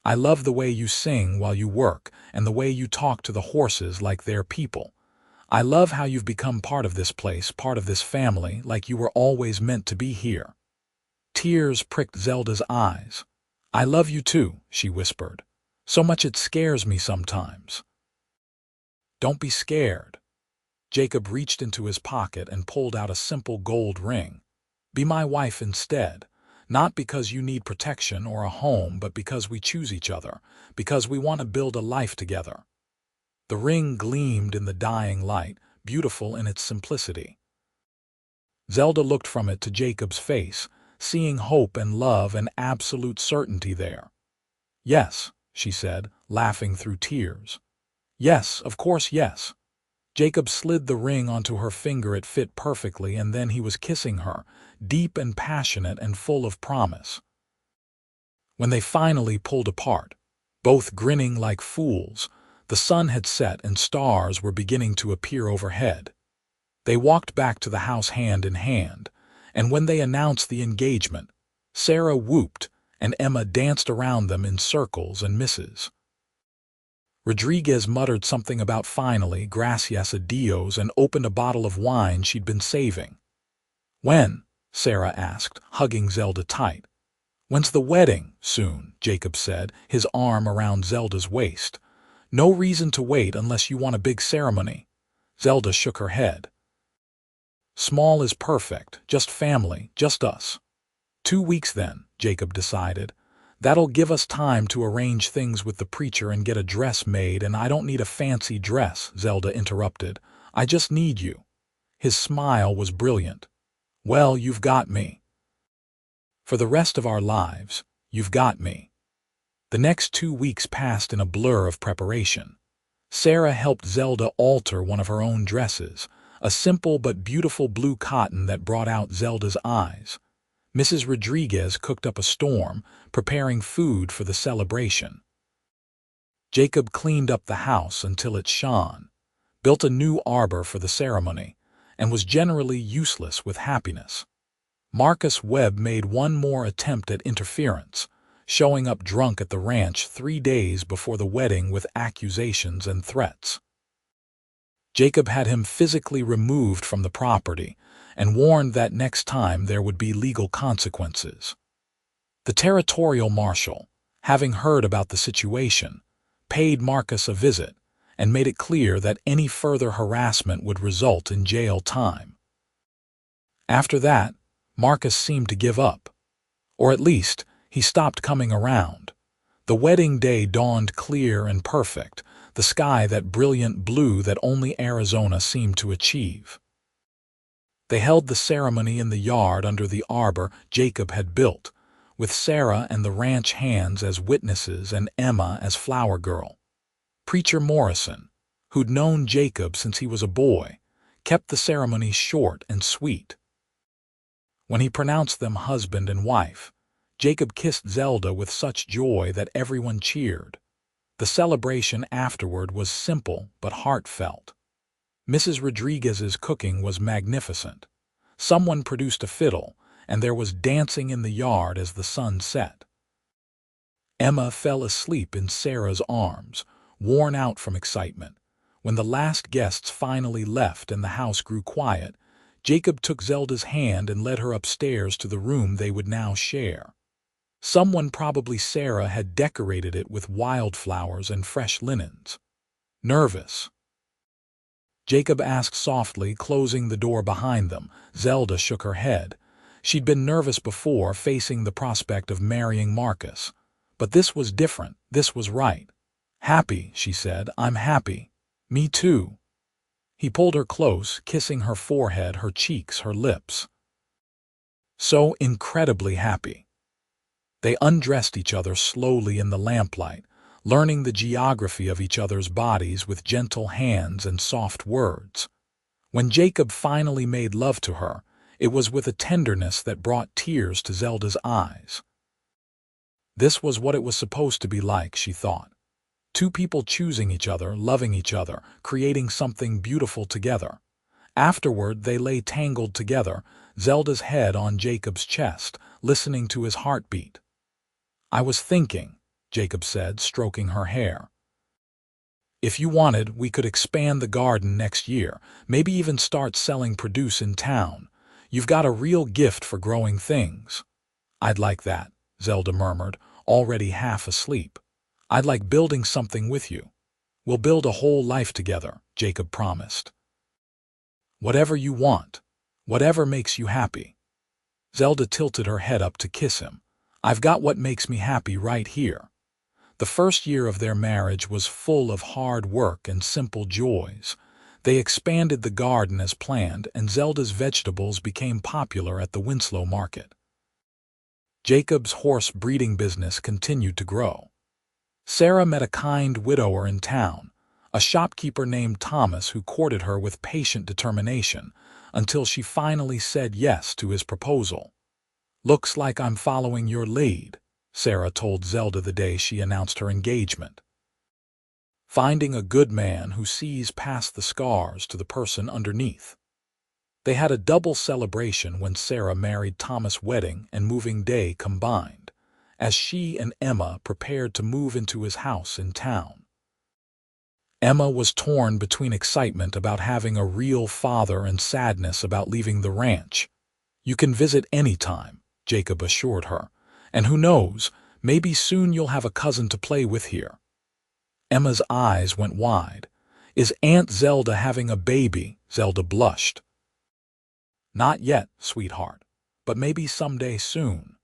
A: I love the way you sing while you work and the way you talk to the horses like they're people. I love how you've become part of this place, part of this family, like you were always meant to be here. Tears pricked Zelda's eyes. I love you too, she whispered. So much it scares me sometimes. Don't be scared. Jacob reached into his pocket and pulled out a simple gold ring. Be my wife instead. Not because you need protection or a home, but because we choose each other, because we want to build a life together. The ring gleamed in the dying light, beautiful in its simplicity. Zelda looked from it to Jacob's face, seeing hope and love and absolute certainty there. Yes, she said, laughing through tears. Yes, of course, yes. Jacob slid the ring onto her finger. It fit perfectly, and then he was kissing her, deep and passionate and full of promise. When they finally pulled apart, both grinning like fools, the sun had set and stars were beginning to appear overhead. They walked back to the house hand in hand, and when they announced the engagement, Sarah whooped and Emma danced around them in circles and misses. Rodriguez muttered something about finally, gracias a Dios, and opened a bottle of wine she'd been saving. When? Sarah asked, hugging Zelda tight. When's the wedding? Soon, Jacob said, his arm around Zelda's waist. No reason to wait unless you want a big ceremony. Zelda shook her head. Small is perfect, just family, just us. 2 weeks then, Jacob decided. That'll give us time to arrange things with the preacher and get a dress made, and I don't need a fancy dress, Zelda interrupted. I just need you. His smile was brilliant. Well, you've got me. For the rest of our lives, you've got me. The next 2 weeks passed in a blur of preparation. Sarah helped Zelda alter one of her own dresses, a simple but beautiful blue cotton that brought out Zelda's eyes. Mrs. Rodriguez cooked up a storm, preparing food for the celebration. Jacob cleaned up the house until it shone, built a new arbor for the ceremony, and was generally useless with happiness. Marcus Webb made one more attempt at interference, showing up drunk at the ranch 3 days before the wedding with accusations and threats. Jacob had him physically removed from the property and warned that next time there would be legal consequences. The territorial marshal, having heard about the situation, paid Marcus a visit and made it clear that any further harassment would result in jail time. After that, Marcus seemed to give up. Or at least, he stopped coming around. The wedding day dawned clear and perfect, the sky that brilliant blue that only Arizona seemed to achieve. They held the ceremony in the yard under the arbor Jacob had built, with Sarah and the ranch hands as witnesses and Emma as flower girl. Preacher Morrison, who'd known Jacob since he was a boy, kept the ceremony short and sweet. When he pronounced them husband and wife, Jacob kissed Zelda with such joy that everyone cheered. The celebration afterward was simple but heartfelt. Mrs. Rodriguez's cooking was magnificent. Someone produced a fiddle, and there was dancing in the yard as the sun set. Emma fell asleep in Sarah's arms, worn out from excitement. When the last guests finally left and the house grew quiet, Jacob took Zelda's hand and led her upstairs to the room they would now share. Someone, probably Sarah, had decorated it with wildflowers and fresh linens. Nervous? Jacob asked softly, closing the door behind them. Zelda shook her head. She'd been nervous before, facing the prospect of marrying Marcus. But this was different. This was right. "Happy," she said. "I'm happy." "Me too." He pulled her close, kissing her forehead, her cheeks, her lips. "So incredibly happy." They undressed each other slowly in the lamplight, learning the geography of each other's bodies with gentle hands and soft words. When Jacob finally made love to her, it was with a tenderness that brought tears to Zelda's eyes. This was what it was supposed to be like, she thought. Two people choosing each other, loving each other, creating something beautiful together. Afterward, they lay tangled together, Zelda's head on Jacob's chest, listening to his heartbeat. "I was thinking," Jacob said, stroking her hair. "If you wanted, we could expand the garden next year, maybe even start selling produce in town. You've got a real gift for growing things." "I'd like that," Zelda murmured, already half asleep. "I'd like building something with you." "We'll build a whole life together," Jacob promised. "Whatever you want. Whatever makes you happy." Zelda tilted her head up to kiss him. "I've got what makes me happy right here." The first year of their marriage was full of hard work and simple joys. They expanded the garden as planned, and Zelda's vegetables became popular at the Winslow market. Jacob's horse breeding business continued to grow. Sarah met a kind widower in town, a shopkeeper named Thomas who courted her with patient determination until she finally said yes to his proposal. "Looks like I'm following your lead," Sarah told Zelda the day she announced her engagement. Finding a good man who sees past the scars to the person underneath. They had a double celebration when Sarah married Thomas' wedding and moving day combined, as she and Emma prepared to move into his house in town. Emma was torn between excitement about having a real father and sadness about leaving the ranch. "You can visit any time," Jacob assured her, "and who knows, maybe soon you'll have a cousin to play with here." Emma's eyes went wide. "Is Aunt Zelda having a baby?" Zelda blushed. "Not yet, sweetheart, but maybe someday soon."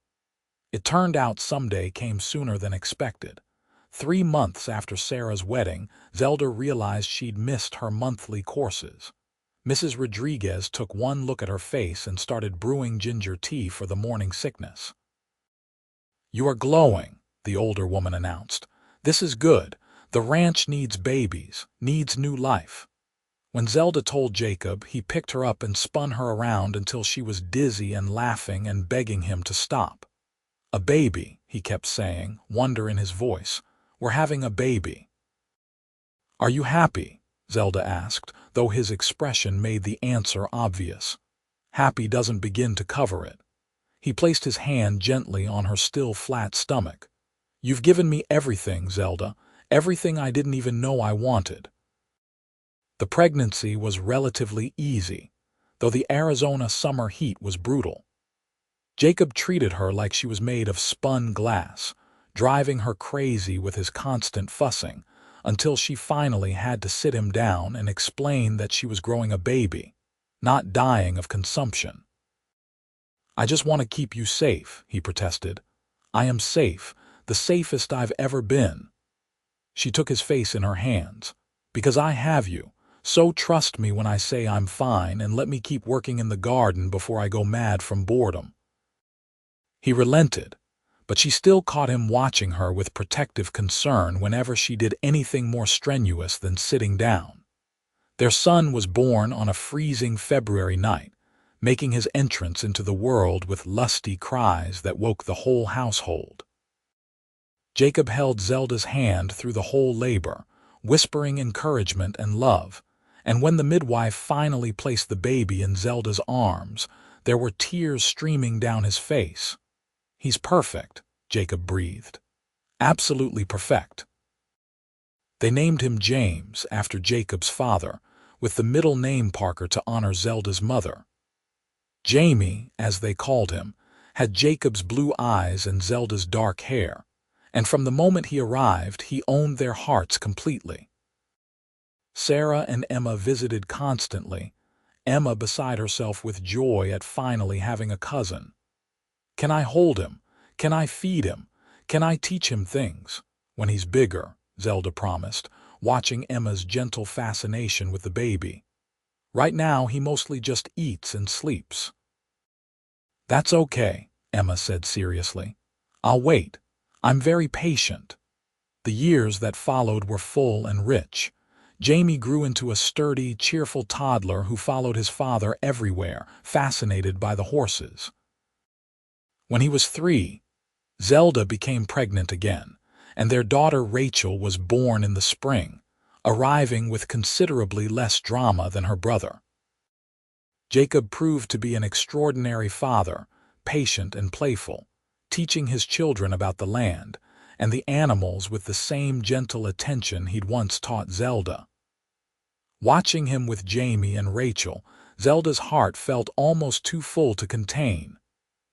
A: It turned out someday came sooner than expected. 3 months after Sarah's wedding, Zelda realized she'd missed her monthly courses. Mrs. Rodriguez took one look at her face and started brewing ginger tea for the morning sickness. "You are glowing," the older woman announced. "This is good. The ranch needs babies, needs new life." When Zelda told Jacob, he picked her up and spun her around until she was dizzy and laughing and begging him to stop. "A baby," he kept saying, wonder in his voice. "We're having a baby." "Are you happy?" Zelda asked, though his expression made the answer obvious. Happy doesn't begin to cover it. He placed his hand gently on her still flat stomach. "You've given me everything, Zelda, everything I didn't even know I wanted." The pregnancy was relatively easy, though the Arizona summer heat was brutal. Jacob treated her like she was made of spun glass, driving her crazy with his constant fussing, until she finally had to sit him down and explain that she was growing a baby, not dying of consumption. "I just want to keep you safe," he protested. "I am safe, the safest I've ever been." She took his face in her hands. "Because I have you. So trust me when I say I'm fine and let me keep working in the garden before I go mad from boredom." He relented, but she still caught him watching her with protective concern whenever she did anything more strenuous than sitting down. Their son was born on a freezing February night, making his entrance into the world with lusty cries that woke the whole household. Jacob held Zelda's hand through the whole labor, whispering encouragement and love, and when the midwife finally placed the baby in Zelda's arms, there were tears streaming down his face. "He's perfect," Jacob breathed. "Absolutely perfect." They named him James after Jacob's father, with the middle name Parker to honor Zelda's mother. Jamie, as they called him, had Jacob's blue eyes and Zelda's dark hair, and from the moment he arrived, he owned their hearts completely. Sarah and Emma visited constantly, Emma beside herself with joy at finally having a cousin. "Can I hold him? Can I feed him? Can I teach him things? When he's bigger," Zelda promised, watching Emma's gentle fascination with the baby. "Right now, he mostly just eats and sleeps." "That's okay," Emma said seriously. "I'll wait. I'm very patient." The years that followed were full and rich. Jamie grew into a sturdy, cheerful toddler who followed his father everywhere, fascinated by the horses. When he was 3, Zelda became pregnant again, and their daughter Rachel was born in the spring, arriving with considerably less drama than her brother. Jacob proved to be an extraordinary father, patient and playful, teaching his children about the land and the animals with the same gentle attention he'd once taught Zelda. Watching him with Jamie and Rachel, Zelda's heart felt almost too full to contain.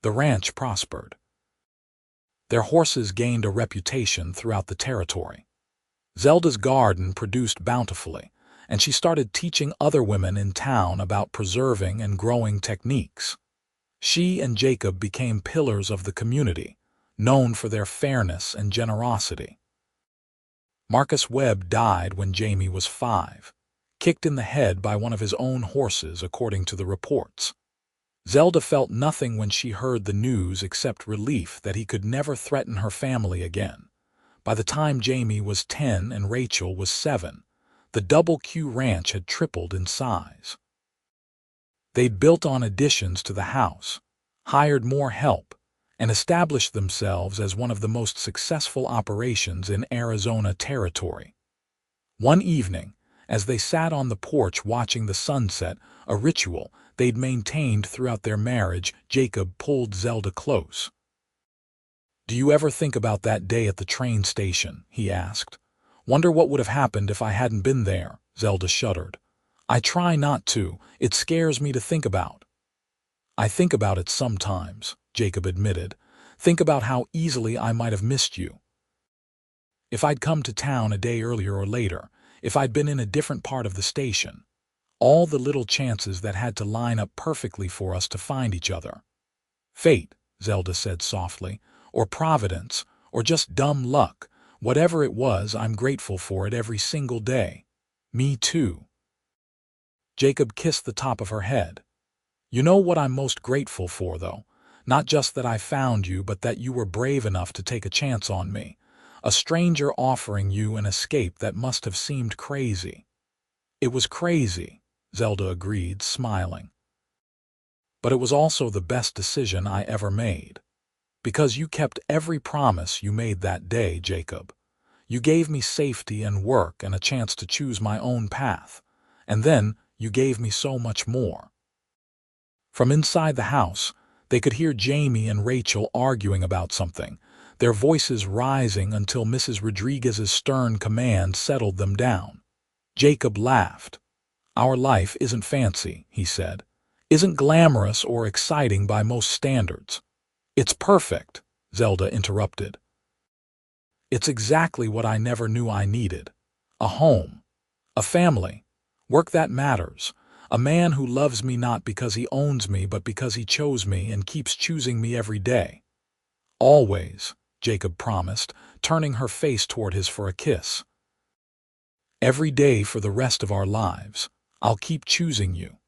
A: The ranch prospered. Their horses gained a reputation throughout the territory. Zelda's garden produced bountifully, and she started teaching other women in town about preserving and growing techniques. She and Jacob became pillars of the community, known for their fairness and generosity. Marcus Webb died when Jamie was 5, kicked in the head by one of his own horses, according to the reports. Zelda felt nothing when she heard the news except relief that he could never threaten her family again. By the time Jamie was 10 and Rachel was 7, the Double Q Ranch had tripled in size. They'd built on additions to the house, hired more help, and established themselves as one of the most successful operations in Arizona territory. One evening, as they sat on the porch watching the sunset, a ritual they'd maintained throughout their marriage, Jacob pulled Zelda close. "Do you ever think about that day at the train station?" he asked. "Wonder what would have happened if I hadn't been there?" Zelda shuddered. "I try not to. It scares me to think about." "I think about it sometimes," Jacob admitted. "Think about how easily I might have missed you. If I'd come to town a day earlier or later, if I'd been in a different part of the station. All the little chances that had to line up perfectly for us to find each other." "Fate," Zelda said softly, "or providence, or just dumb luck. Whatever it was, I'm grateful for it every single day." "Me too." Jacob kissed the top of her head. "You know what I'm most grateful for, though? Not just that I found you, but that you were brave enough to take a chance on me. A stranger offering you an escape that must have seemed crazy." "It was crazy," Zelda agreed, smiling. "But it was also the best decision I ever made. Because you kept every promise you made that day, Jacob. You gave me safety and work and a chance to choose my own path. And then you gave me so much more." From inside the house, they could hear Jamie and Rachel arguing about something, their voices rising until Mrs. Rodriguez's stern command settled them down. Jacob laughed. "Our life isn't fancy," he said. "Isn't glamorous or exciting by most standards." "It's perfect," Zelda interrupted. "It's exactly what I never knew I needed. A home. A family. Work that matters. A man who loves me not because he owns me, but because he chose me and keeps choosing me every day. Always, Jacob promised, turning her face toward his for a kiss. Every day for the rest of our lives, I'll keep choosing you.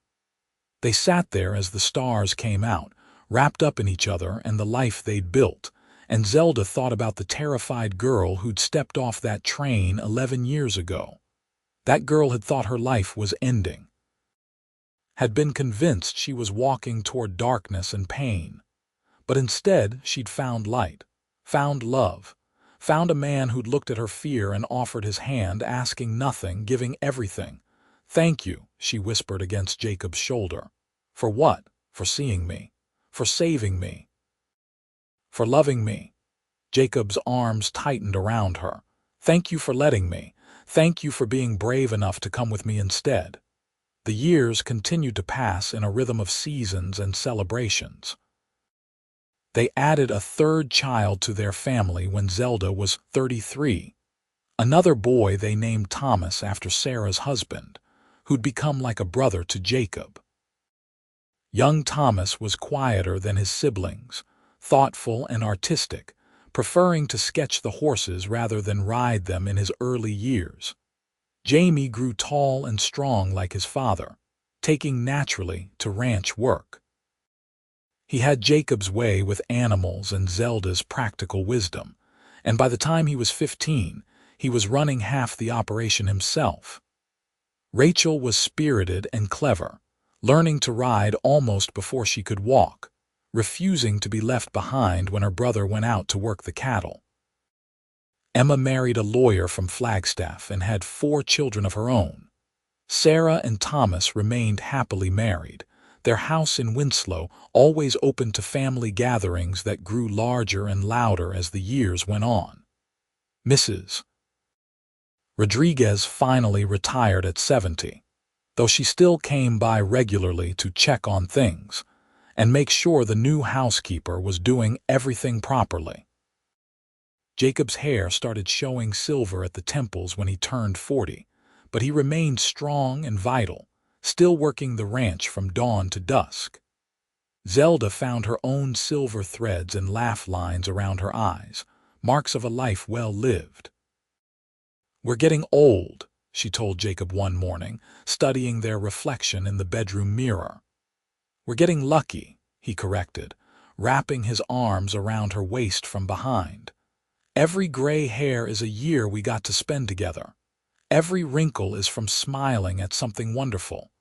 A: They sat there as the stars came out, wrapped up in each other and the life they'd built, and Zelda thought about the terrified girl who'd stepped off that train 11 years ago. That girl had thought her life was ending, had been convinced she was walking toward darkness and pain. But instead, she'd found light, found love, found a man who'd looked at her fear and offered his hand, asking nothing, giving everything. "Thank you," she whispered against Jacob's shoulder. "For what? For seeing me, for saving me, for loving me." Jacob's arms tightened around her. "Thank you for letting me. Thank you for being brave enough to come with me instead." The years continued to pass in a rhythm of seasons and celebrations. They added a third child to their family when Zelda was 33. Another boy they named Thomas after Sarah's husband, who'd become like a brother to Jacob. Young Thomas was quieter than his siblings, thoughtful and artistic, preferring to sketch the horses rather than ride them in his early years. Jamie grew tall and strong like his father, taking naturally to ranch work. He had Jacob's way with animals and Zelda's practical wisdom, and by the time he was 15, he was running half the operation himself. Rachel was spirited and clever, learning to ride almost before she could walk, refusing to be left behind when her brother went out to work the cattle. Emma married a lawyer from Flagstaff and had 4 children of her own. Sarah and Thomas remained happily married, their house in Winslow always open to family gatherings that grew larger and louder as the years went on. Mrs. Rodriguez finally retired at 70, though she still came by regularly to check on things and make sure the new housekeeper was doing everything properly. Jacob's hair started showing silver at the temples when he turned 40, but he remained strong and vital, still working the ranch from dawn to dusk. Zelda found her own silver threads and laugh lines around her eyes, marks of a life well lived. "We're getting old," she told Jacob one morning, studying their reflection in the bedroom mirror. "We're getting lucky," he corrected, wrapping his arms around her waist from behind. "Every gray hair is a year we got to spend together. Every wrinkle is from smiling at something wonderful.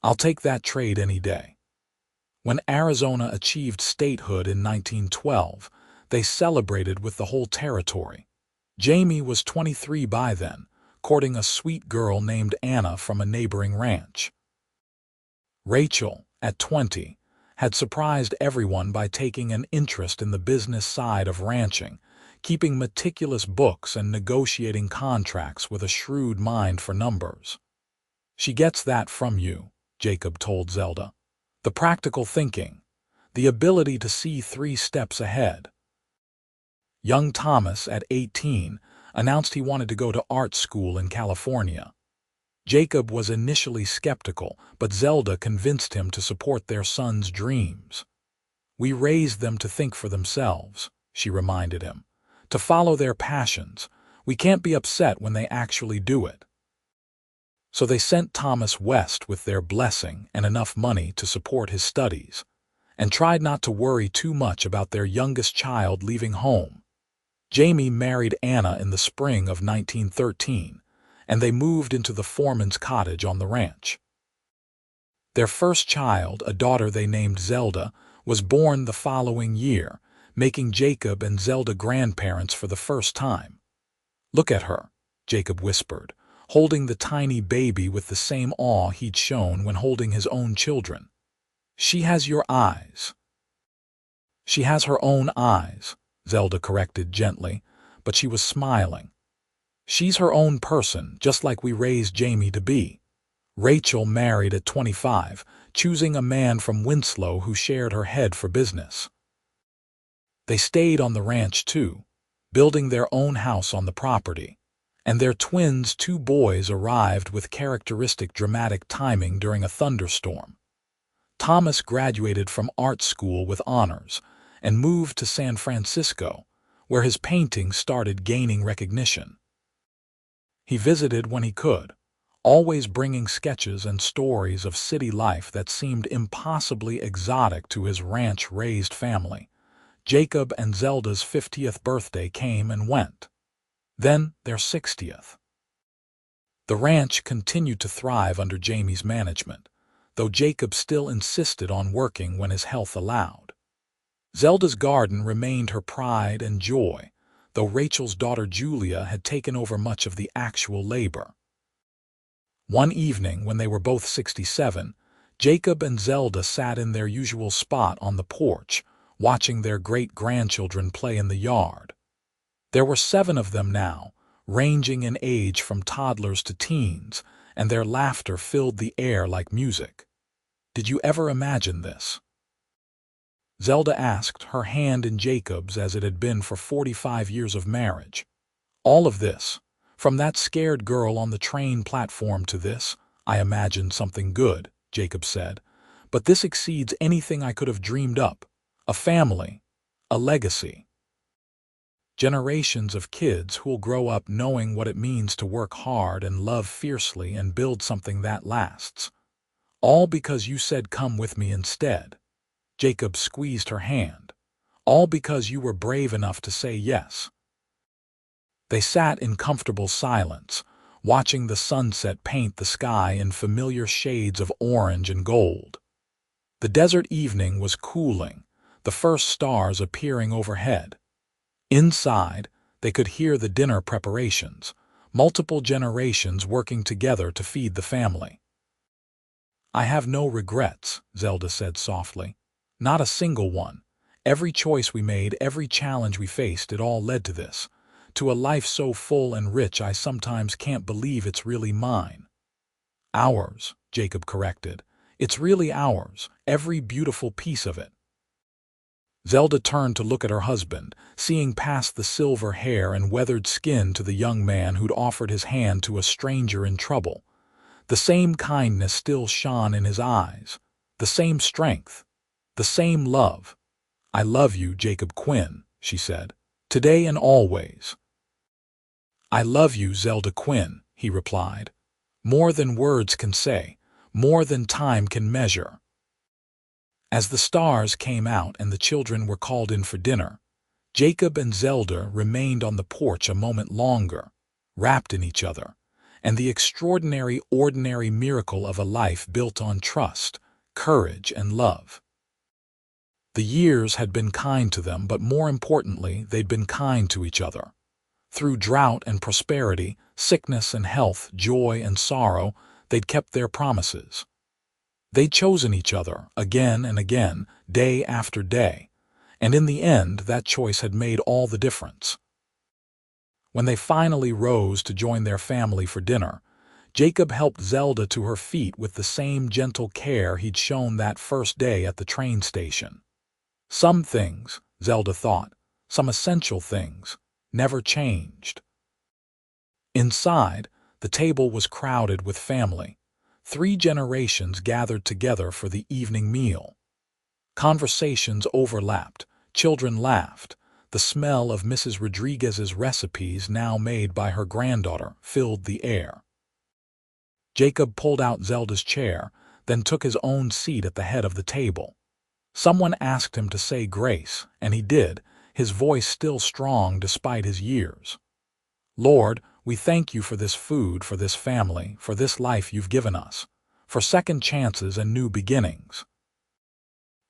A: I'll take that trade any day." When Arizona achieved statehood in 1912, they celebrated with the whole territory. Jamie was 23 by then, courting a sweet girl named Anna from a neighboring ranch. Rachel, at 20, had surprised everyone by taking an interest in the business side of ranching, keeping meticulous books and negotiating contracts with a shrewd mind for numbers. "She gets that from you," Jacob told Zelda. "The practical thinking, the ability to see 3 steps ahead." Young Thomas, at 18, announced he wanted to go to art school in California. Jacob was initially skeptical, but Zelda convinced him to support their son's dreams. "We raised them to think for themselves," she reminded him, "to follow their passions. We can't be upset when they actually do it." So they sent Thomas west with their blessing and enough money to support his studies, and tried not to worry too much about their youngest child leaving home. Jamie married Anna in the spring of 1913, and they moved into the foreman's cottage on the ranch. Their first child, a daughter they named Zelda, was born the following year, making Jacob and Zelda grandparents for the first time. "Look at her," Jacob whispered, holding the tiny baby with the same awe he'd shown when holding his own children. "She has your eyes." "She has her own eyes," Zelda corrected gently, but she was smiling. "She's her own person, just like we raised Jamie to be." Rachel married at 25, choosing a man from Winslow who shared her head for business. They stayed on the ranch too, building their own house on the property, and their twins, two boys, arrived with characteristic dramatic timing during a thunderstorm. Thomas graduated from art school with honors and moved to San Francisco, where his paintings started gaining recognition. He visited when he could, always bringing sketches and stories of city life that seemed impossibly exotic to his ranch-raised family. Jacob and Zelda's 50th birthday came and went. Then their 60th. The ranch continued to thrive under Jamie's management, though Jacob still insisted on working when his health allowed. Zelda's garden remained her pride and joy, though Rachel's daughter Julia had taken over much of the actual labor. One evening, when they were both 67, Jacob and Zelda sat in their usual spot on the porch, watching their great-grandchildren play in the yard. There were 7 of them now, ranging in age from toddlers to teens, and their laughter filled the air like music. "Did you ever imagine this?" Zelda asked, her hand in Jacob's as it had been for 45 years of marriage. "All of this, from that scared girl on the train platform to this, I imagined something good," Jacob said. "But this exceeds anything I could have dreamed up. A family, a legacy. Generations of kids who'll grow up knowing what it means to work hard and love fiercely and build something that lasts. All because you said come with me instead." Jacob squeezed her hand. "All because you were brave enough to say yes." They sat in comfortable silence, watching the sunset paint the sky in familiar shades of orange and gold. The desert evening was cooling, the first stars appearing overhead. Inside, they could hear the dinner preparations, multiple generations working together to feed the family. "I have no regrets," Zelda said softly. "Not a single one. Every choice we made, every challenge we faced, it all led to this. To a life so full and rich I sometimes can't believe it's really mine." "Ours," Jacob corrected. "It's really ours, every beautiful piece of it." Zelda turned to look at her husband, seeing past the silver hair and weathered skin to the young man who'd offered his hand to a stranger in trouble. The same kindness still shone in his eyes, the same strength, the same love. "I love you, Jacob Quinn," she said, "today and always." "I love you, Zelda Quinn," he replied. "More than words can say, more than time can measure." As the stars came out and the children were called in for dinner, Jacob and Zelda remained on the porch a moment longer, wrapped in each other, and the extraordinary, ordinary miracle of a life built on trust, courage, and love. The years had been kind to them, but more importantly, they'd been kind to each other. Through drought and prosperity, sickness and health, joy and sorrow, they'd kept their promises. They'd chosen each other again and again, day after day, and in the end that choice had made all the difference. When they finally rose to join their family for dinner, Jacob helped Zelda to her feet with the same gentle care he'd shown that first day at the train station. Some things, Zelda thought, some essential things, never changed. Inside, the table was crowded with family. 3 generations gathered together for the evening meal. Conversations overlapped, children laughed. The smell of Mrs. Rodriguez's recipes, now made by her granddaughter, filled the air. Jacob pulled out Zelda's chair, then took his own seat at the head of the table. Someone asked him to say grace, and he did, his voice still strong despite his years. "Lord, we thank you for this food, for this family, for this life you've given us, for second chances and new beginnings,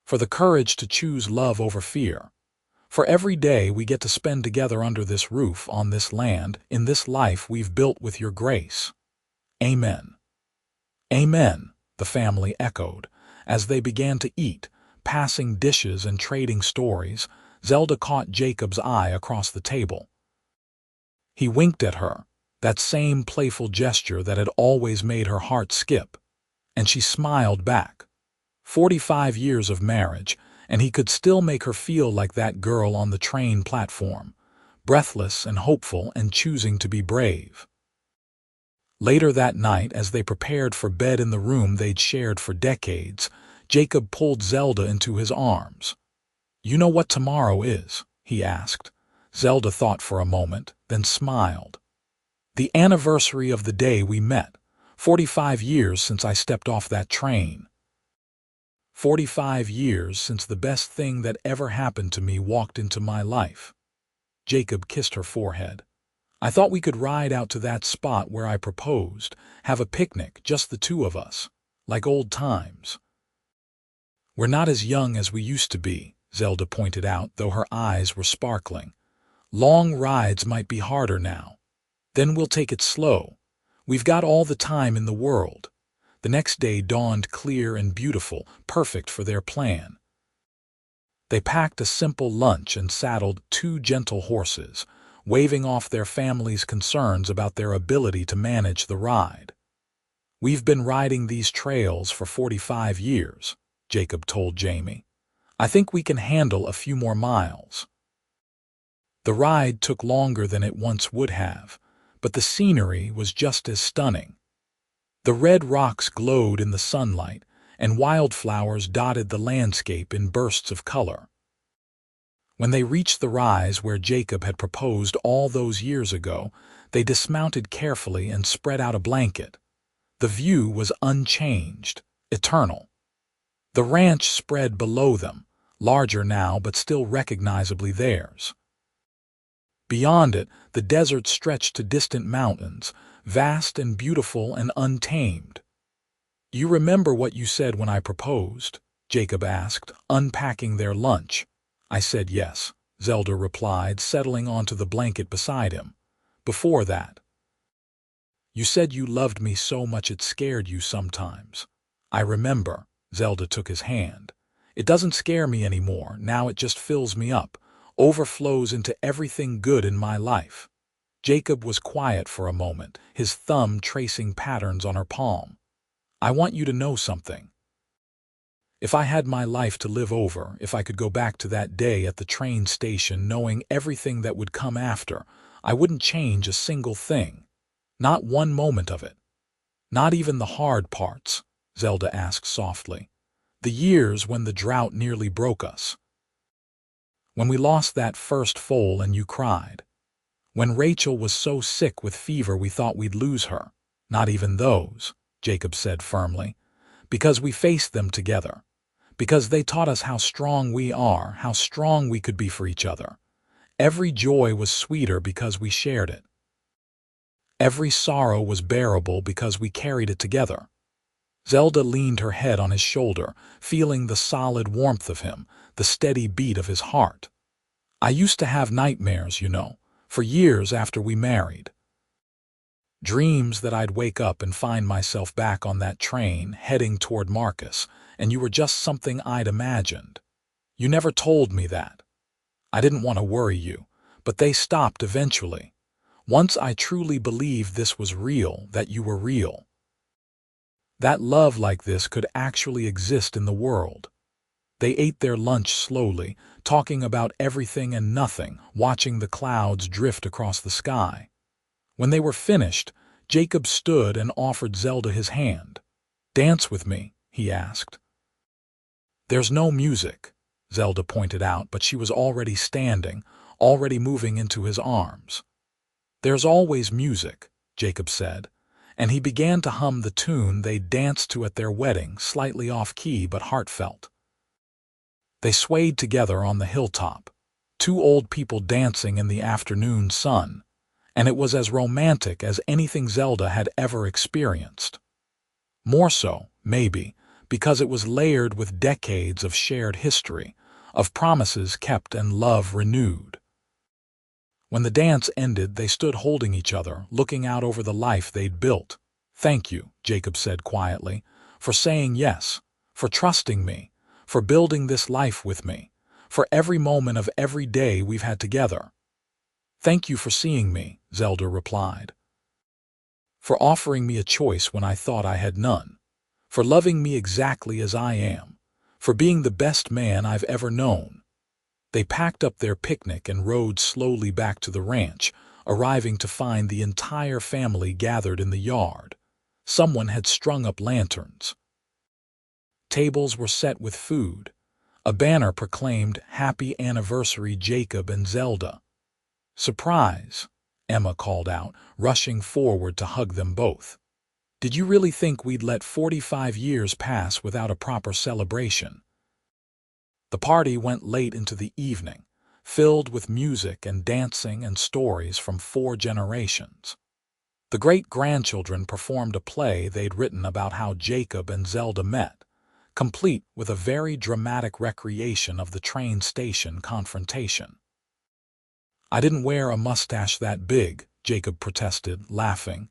A: for the courage to choose love over fear, for every day we get to spend together under this roof, on this land, in this life we've built with your grace. Amen." "Amen," the family echoed. As they began to eat, passing dishes and trading stories, Zelda caught Jacob's eye across the table. He winked at her, that same playful gesture that had always made her heart skip, and she smiled back. 45 years of marriage, and he could still make her feel like that girl on the train platform, breathless and hopeful and choosing to be brave. Later that night, as they prepared for bed in the room they'd shared for decades, Jacob pulled Zelda into his arms. "You know what tomorrow is?" he asked. Zelda thought for a moment, then smiled. "The anniversary of the day we met. 45 years since I stepped off that train. 45 years since the best thing that ever happened to me walked into my life." Jacob kissed her forehead. "I thought we could ride out to that spot where I proposed, have a picnic, just the two of us, like old times." "We're not as young as we used to be," Zelda pointed out, though her eyes were sparkling. "Long rides might be harder now. Then we'll take it slow. We've got all the time in the world." The next day dawned clear and beautiful, perfect for their plan. They packed a simple lunch and saddled 2 gentle horses, waving off their family's concerns about their ability to manage the ride. "We've been riding these trails for 45 years, Jacob told Jamie. "I think we can handle a few more miles." The ride took longer than it once would have, but the scenery was just as stunning. The red rocks glowed in the sunlight, and wildflowers dotted the landscape in bursts of color. When they reached the rise where Jacob had proposed all those years ago, they dismounted carefully and spread out a blanket. The view was unchanged, eternal. The ranch spread below them, larger now but still recognizably theirs. Beyond it, the desert stretched to distant mountains, vast and beautiful and untamed. "You remember what you said when I proposed?" Jacob asked, unpacking their lunch. "I said yes," Zelda replied, settling onto the blanket beside him. "Before that, you said you loved me so much it scared you sometimes." "I remember." Zelda took his hand. "It doesn't scare me anymore. Now it just fills me up, overflows into everything good in my life." Jacob was quiet for a moment, his thumb tracing patterns on her palm. "I want you to know something. If I had my life to live over, if I could go back to that day at the train station knowing everything that would come after, I wouldn't change a single thing. Not one moment of it." "Not even the hard parts?" Zelda asked softly. "The years when the drought nearly broke us. When we lost that first foal and you cried. When Rachel was so sick with fever we thought we'd lose her." "Not even those," Jacob said firmly. "Because we faced them together. Because they taught us how strong we are, how strong we could be for each other. Every joy was sweeter because we shared it. Every sorrow was bearable because we carried it together." Zelda leaned her head on his shoulder, feeling the solid warmth of him, the steady beat of his heart. "I used to have nightmares, you know, for years after we married. Dreams that I'd wake up and find myself back on that train, heading toward Marcus, and you were just something I'd imagined. You never told me that. I didn't want to worry you, but they stopped eventually. Once I truly believed this was real, that you were real. That love like this could actually exist in the world." They ate their lunch slowly, talking about everything and nothing, watching the clouds drift across the sky. When they were finished, Jacob stood and offered Zelda his hand. "Dance with me," he asked. "There's no music," Zelda pointed out, but she was already standing, already moving into his arms. "There's always music," Jacob said, and he began to hum the tune they danced to at their wedding, slightly off-key but heartfelt. They swayed together on the hilltop, 2 old people dancing in the afternoon sun, and it was as romantic as anything Zelda had ever experienced. More so, maybe, because it was layered with decades of shared history, of promises kept and love renewed. When the dance ended, they stood holding each other, looking out over the life they'd built. "Thank you," Jacob said quietly, "for saying yes, for trusting me, for building this life with me, for every moment of every day we've had together." "Thank you for seeing me," Zelda replied. "For offering me a choice when I thought I had none. For loving me exactly as I am. For being the best man I've ever known." They packed up their picnic and rode slowly back to the ranch, arriving to find the entire family gathered in the yard. Someone had strung up lanterns. Tables were set with food. A banner proclaimed, "Happy Anniversary Jacob and Zelda." "Surprise!" Emma called out, rushing forward to hug them both. "Did you really think we'd let 45 years pass without a proper celebration?" The party went late into the evening, filled with music and dancing and stories from 4 generations. The great-grandchildren performed a play they'd written about how Jacob and Zelda met, complete with a very dramatic recreation of the train station confrontation. "I didn't wear a mustache that big," Jacob protested, laughing.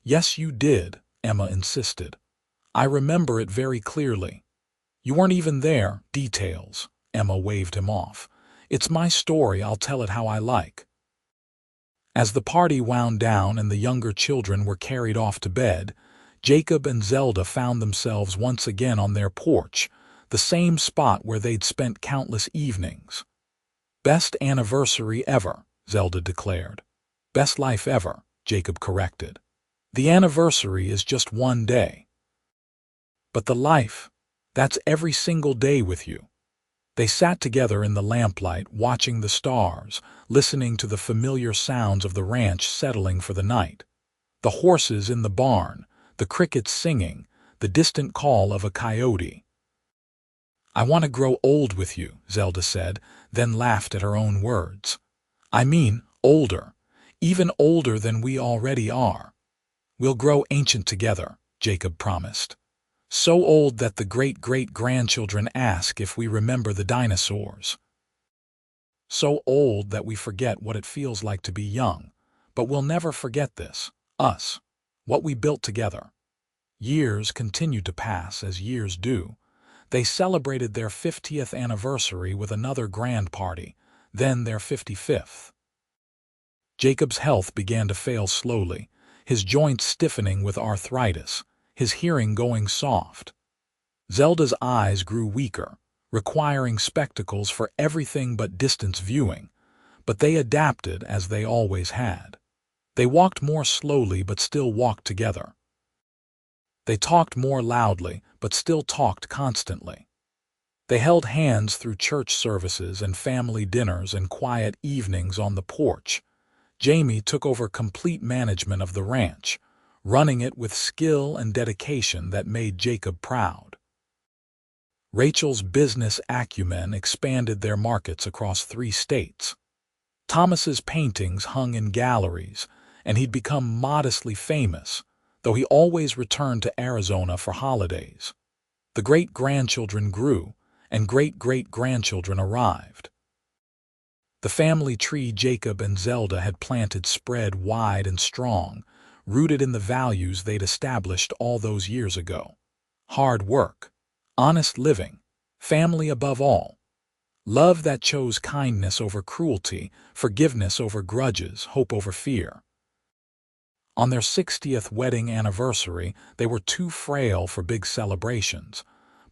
A: "Yes, you did," Emma insisted. "I remember it very clearly." "You weren't even there." "Details," Emma waved him off. "It's my story, I'll tell it how I like." As the party wound down and the younger children were carried off to bed, Jacob and Zelda found themselves once again on their porch, the same spot where they'd spent countless evenings. "Best anniversary ever," Zelda declared. "Best life ever," Jacob corrected. "The anniversary is just one day. But the life, that's every single day with you." They sat together in the lamplight, watching the stars, listening to the familiar sounds of the ranch settling for the night. The horses in the barn, the crickets singing, the distant call of a coyote. "I want to grow old with you," Zelda said, then laughed at her own words. "I mean, older, even older than we already are." "We'll grow ancient together," Jacob promised. "So old that the great-great-grandchildren ask if we remember the dinosaurs. So old that we forget what it feels like to be young, but we'll never forget this, us, what we built together." Years continued to pass as years do. They celebrated their 50th anniversary with another grand party, then their 55th. Jacob's health began to fail slowly, his joints stiffening with arthritis, his hearing going soft. Zelda's eyes grew weaker, requiring spectacles for everything but distance viewing, but they adapted as they always had. They walked more slowly but still walked together. They talked more loudly but still talked constantly. They held hands through church services and family dinners and quiet evenings on the porch. Jamie took over complete management of the ranch, running it with skill and dedication that made Jacob proud. Rachel's business acumen expanded their markets across 3 states. Thomas's paintings hung in galleries, and he'd become modestly famous, though he always returned to Arizona for holidays. The great-grandchildren grew, and great-great-grandchildren arrived. The family tree Jacob and Zelda had planted spread wide and strong, rooted in the values they'd established all those years ago. Hard work, honest living, family above all. Love that chose kindness over cruelty, forgiveness over grudges, hope over fear. On their 60th wedding anniversary, they were too frail for big celebrations,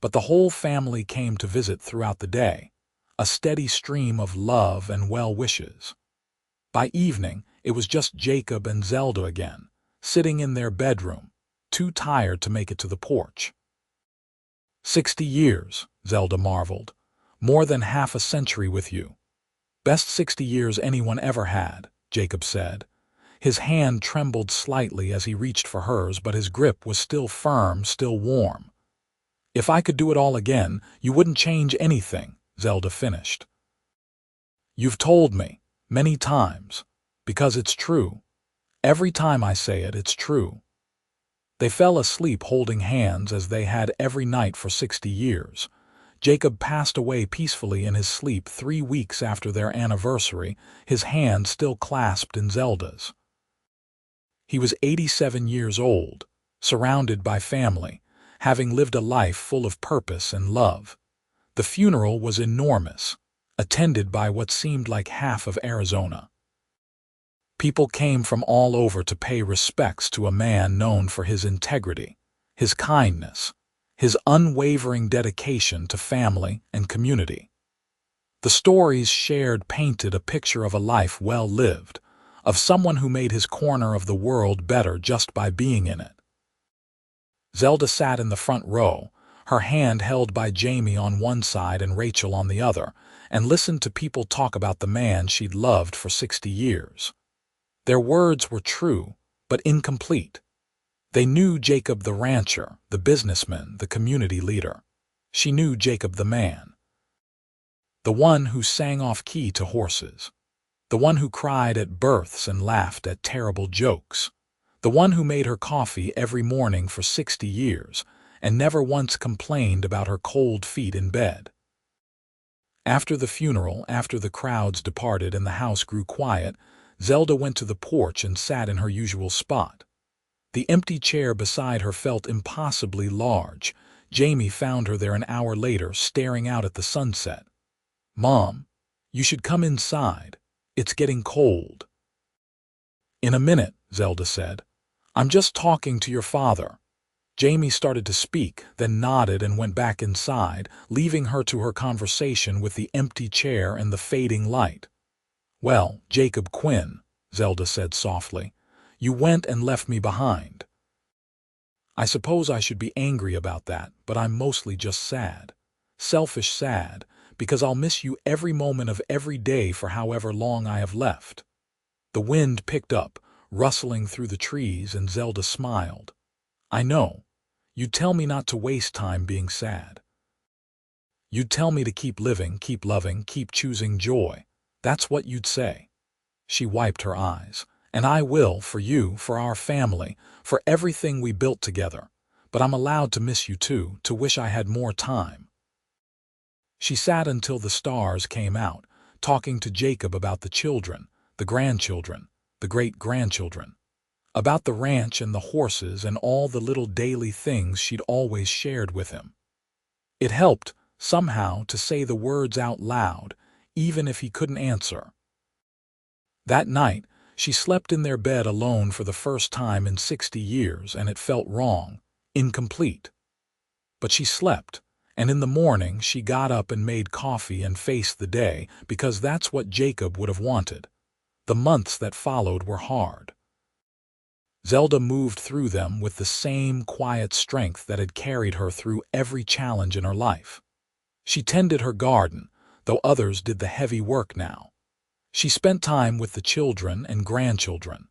A: but the whole family came to visit throughout the day, a steady stream of love and well wishes. By evening, it was just Jacob and Zelda again, sitting in their bedroom, too tired to make it to the porch. 60 years, Zelda marveled. "More than half a century with you." "Best 60 years anyone ever had," Jacob said. His hand trembled slightly as he reached for hers, but his grip was still firm, still warm. "If I could do it all again, you wouldn't change anything," Zelda finished. "You've told me, many times, because it's true. Every time I say it, it's true." They fell asleep holding hands as they had every night for 60 years. Jacob passed away peacefully in his sleep 3 weeks after their anniversary, his hand still clasped in Zelda's. He was 87 years old, surrounded by family, having lived a life full of purpose and love. The funeral was enormous, attended by what seemed like half of Arizona. People came from all over to pay respects to a man known for his integrity, his kindness, his unwavering dedication to family and community. The stories shared painted a picture of a life well lived, of someone who made his corner of the world better just by being in it. Zelda sat in the front row, her hand held by Jamie on one side and Rachel on the other, and listened to people talk about the man she'd loved for 60 years. Their words were true, but incomplete. They knew Jacob the rancher, the businessman, the community leader. She knew Jacob the man. The one who sang off-key to horses. The one who cried at births and laughed at terrible jokes. The one who made her coffee every morning for 60 years and never once complained about her cold feet in bed. After the funeral, after the crowds departed and the house grew quiet, Zelda went to the porch and sat in her usual spot. The empty chair beside her felt impossibly large. Jamie found her there an hour later, staring out at the sunset. "Mom, you should come inside. It's getting cold." "In a minute," Zelda said. "I'm just talking to your father." Jamie started to speak, then nodded and went back inside, leaving her to her conversation with the empty chair and the fading light. "Well, Jacob Quinn," Zelda said softly, "you went and left me behind. I suppose I should be angry about that, but I'm mostly just sad. Selfish sad, because I'll miss you every moment of every day for however long I have left." The wind picked up, rustling through the trees, and Zelda smiled. "I know. You'd tell me not to waste time being sad. You'd tell me to keep living, keep loving, keep choosing joy. That's what you'd say." She wiped her eyes. "And I will, for you, for our family, for everything we built together. But I'm allowed to miss you too, to wish I had more time." She sat until the stars came out, talking to Jacob about the children, the grandchildren, the great-grandchildren, about the ranch and the horses and all the little daily things she'd always shared with him. It helped, somehow, to say the words out loud, even if he couldn't answer. That night, she slept in their bed alone for the first time in 60 years, and it felt wrong, incomplete. But she slept, and in the morning she got up and made coffee and faced the day, because that's what Jacob would have wanted. The months that followed were hard. Zelda moved through them with the same quiet strength that had carried her through every challenge in her life. She tended her garden, though others did the heavy work now. She spent time with the children and grandchildren.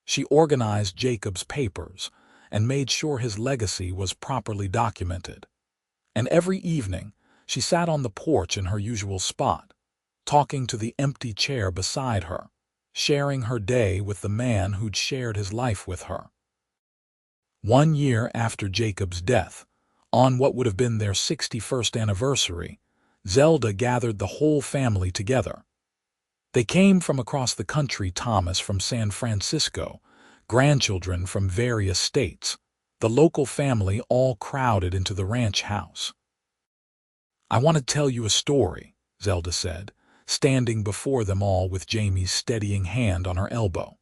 A: She organized Jacob's papers and made sure his legacy was properly documented. And every evening, she sat on the porch in her usual spot, talking to the empty chair beside her, sharing her day with the man who'd shared his life with her. 1 year after Jacob's death, on what would have been their 61st anniversary, Zelda gathered the whole family together. They came from across the country, Thomas from San Francisco, grandchildren from various states, the local family all crowded into the ranch house. "I want to tell you a story," Zelda said, standing before them all with Jamie's steadying hand on her elbow.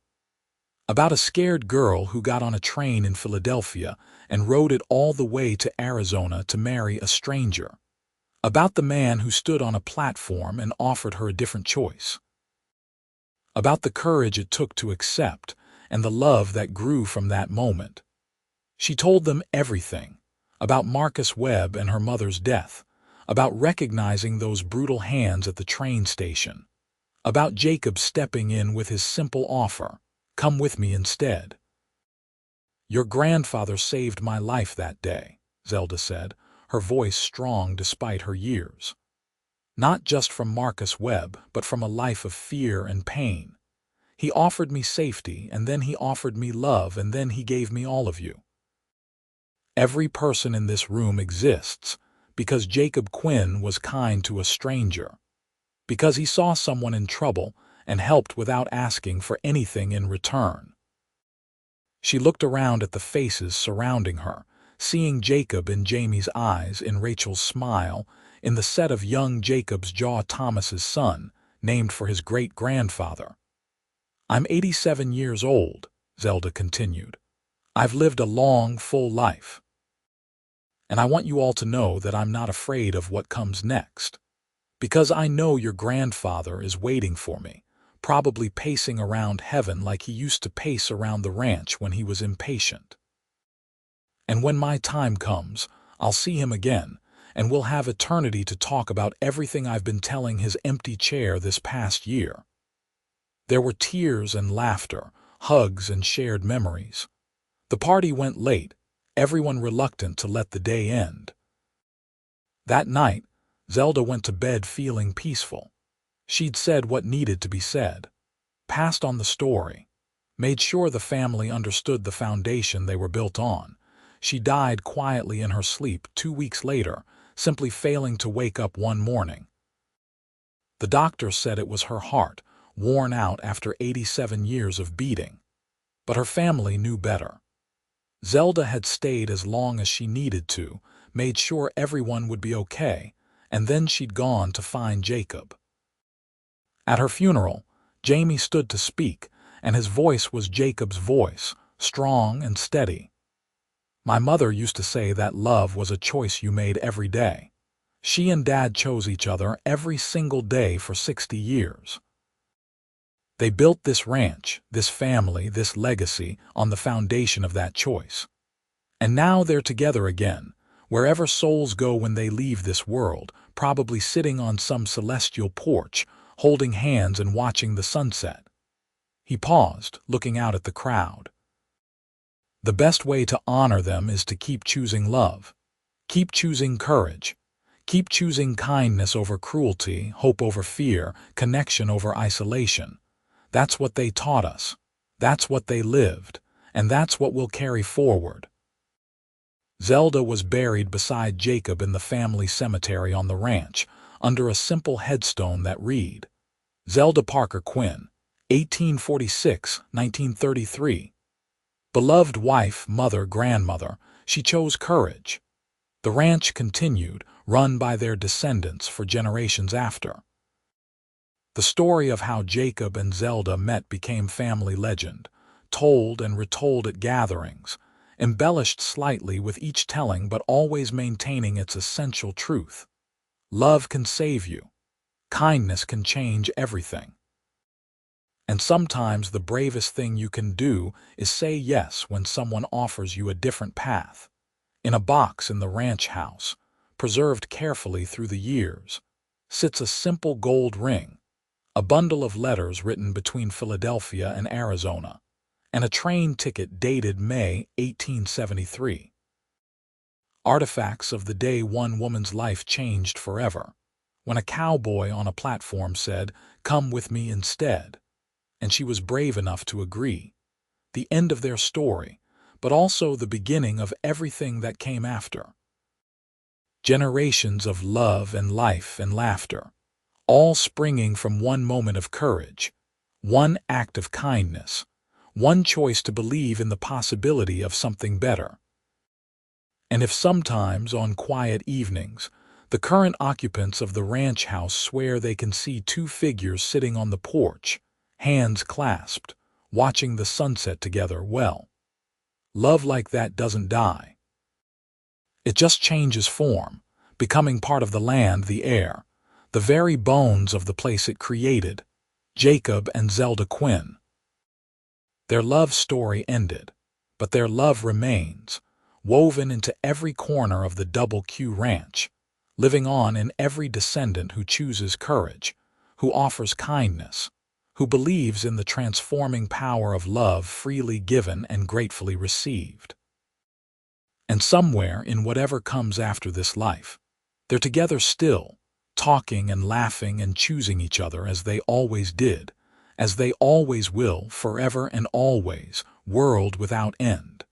A: "About a scared girl who got on a train in Philadelphia and rode it all the way to Arizona to marry a stranger. About the man who stood on a platform and offered her a different choice. About the courage it took to accept and the love that grew from that moment." She told them everything, about Marcus Webb and her mother's death, about recognizing those brutal hands at the train station, about Jacob stepping in with his simple offer, "Come with me instead." "Your grandfather saved my life that day," Zelda said, her voice strong despite her years. "Not just from Marcus Webb, but from a life of fear and pain. He offered me safety, and then he offered me love, and then he gave me all of you. Every person in this room exists because Jacob Quinn was kind to a stranger, because he saw someone in trouble and helped without asking for anything in return." She looked around at the faces surrounding her, seeing Jacob in Jamie's eyes, in Rachel's smile, in the set of young Jacob's jaw, Thomas's son, named for his great-grandfather. "I'm 87 years old," Zelda continued. "I've lived a long, full life. And I want you all to know that I'm not afraid of what comes next. Because I know your grandfather is waiting for me, probably pacing around heaven like he used to pace around the ranch when he was impatient. And when my time comes, I'll see him again, and we'll have eternity to talk about everything I've been telling his empty chair this past year. There were tears and laughter, hugs and shared memories. The party went late, everyone reluctant to let the day end. That night, Zelda went to bed feeling peaceful. She'd said what needed to be said, passed on the story, made sure the family understood the foundation they were built on. She died quietly in her sleep 2 weeks later, simply failing to wake up one morning. The doctor said it was her heart, worn out after 87 years of beating. But her family knew better. Zelda had stayed as long as she needed to, made sure everyone would be okay, and then she'd gone to find Jacob. At her funeral, Jamie stood to speak, and his voice was Jacob's voice, strong and steady. My mother used to say that love was a choice you made every day. She and Dad chose each other every single day for 60 years. They built this ranch, this family, this legacy on the foundation of that choice. And now they're together again, wherever souls go when they leave this world, probably sitting on some celestial porch, holding hands and watching the sunset. He paused, looking out at the crowd. The best way to honor them is to keep choosing love, keep choosing courage, keep choosing kindness over cruelty, hope over fear, connection over isolation. That's what they taught us, that's what they lived, and that's what we'll carry forward. Zelda was buried beside Jacob in the family cemetery on the ranch, under a simple headstone that read, Zelda Parker Quinn, 1846-1933. Beloved wife, mother, grandmother, she chose courage. The ranch continued, run by their descendants for generations after. The story of how Jacob and Zelda met became family legend, told and retold at gatherings, embellished slightly with each telling but always maintaining its essential truth. Love can save you. Kindness can change everything. And sometimes the bravest thing you can do is say yes when someone offers you a different path. In a box in the ranch house, preserved carefully through the years, sits a simple gold ring, a bundle of letters written between Philadelphia and Arizona, and a train ticket dated May 1873. Artifacts of the day one woman's life changed forever, when a cowboy on a platform said, "Come with me instead," and she was brave enough to agree. The end of their story, but also the beginning of everything that came after. Generations of love and life and laughter, all springing from one moment of courage, one act of kindness, one choice to believe in the possibility of something better. And if sometimes, on quiet evenings, the current occupants of the ranch house swear they can see two figures sitting on the porch, hands clasped, watching the sunset together, well, love like that doesn't die. It just changes form, becoming part of the land, the air, the very bones of the place it created. Jacob and Zelda Quinn. Their love story ended, but their love remains, woven into every corner of the Double Q Ranch, living on in every descendant who chooses courage, who offers kindness, who believes in the transforming power of love freely given and gratefully received. And somewhere in whatever comes after this life, they're together still, talking and laughing and choosing each other as they always did, as they always will, forever and always, world without end.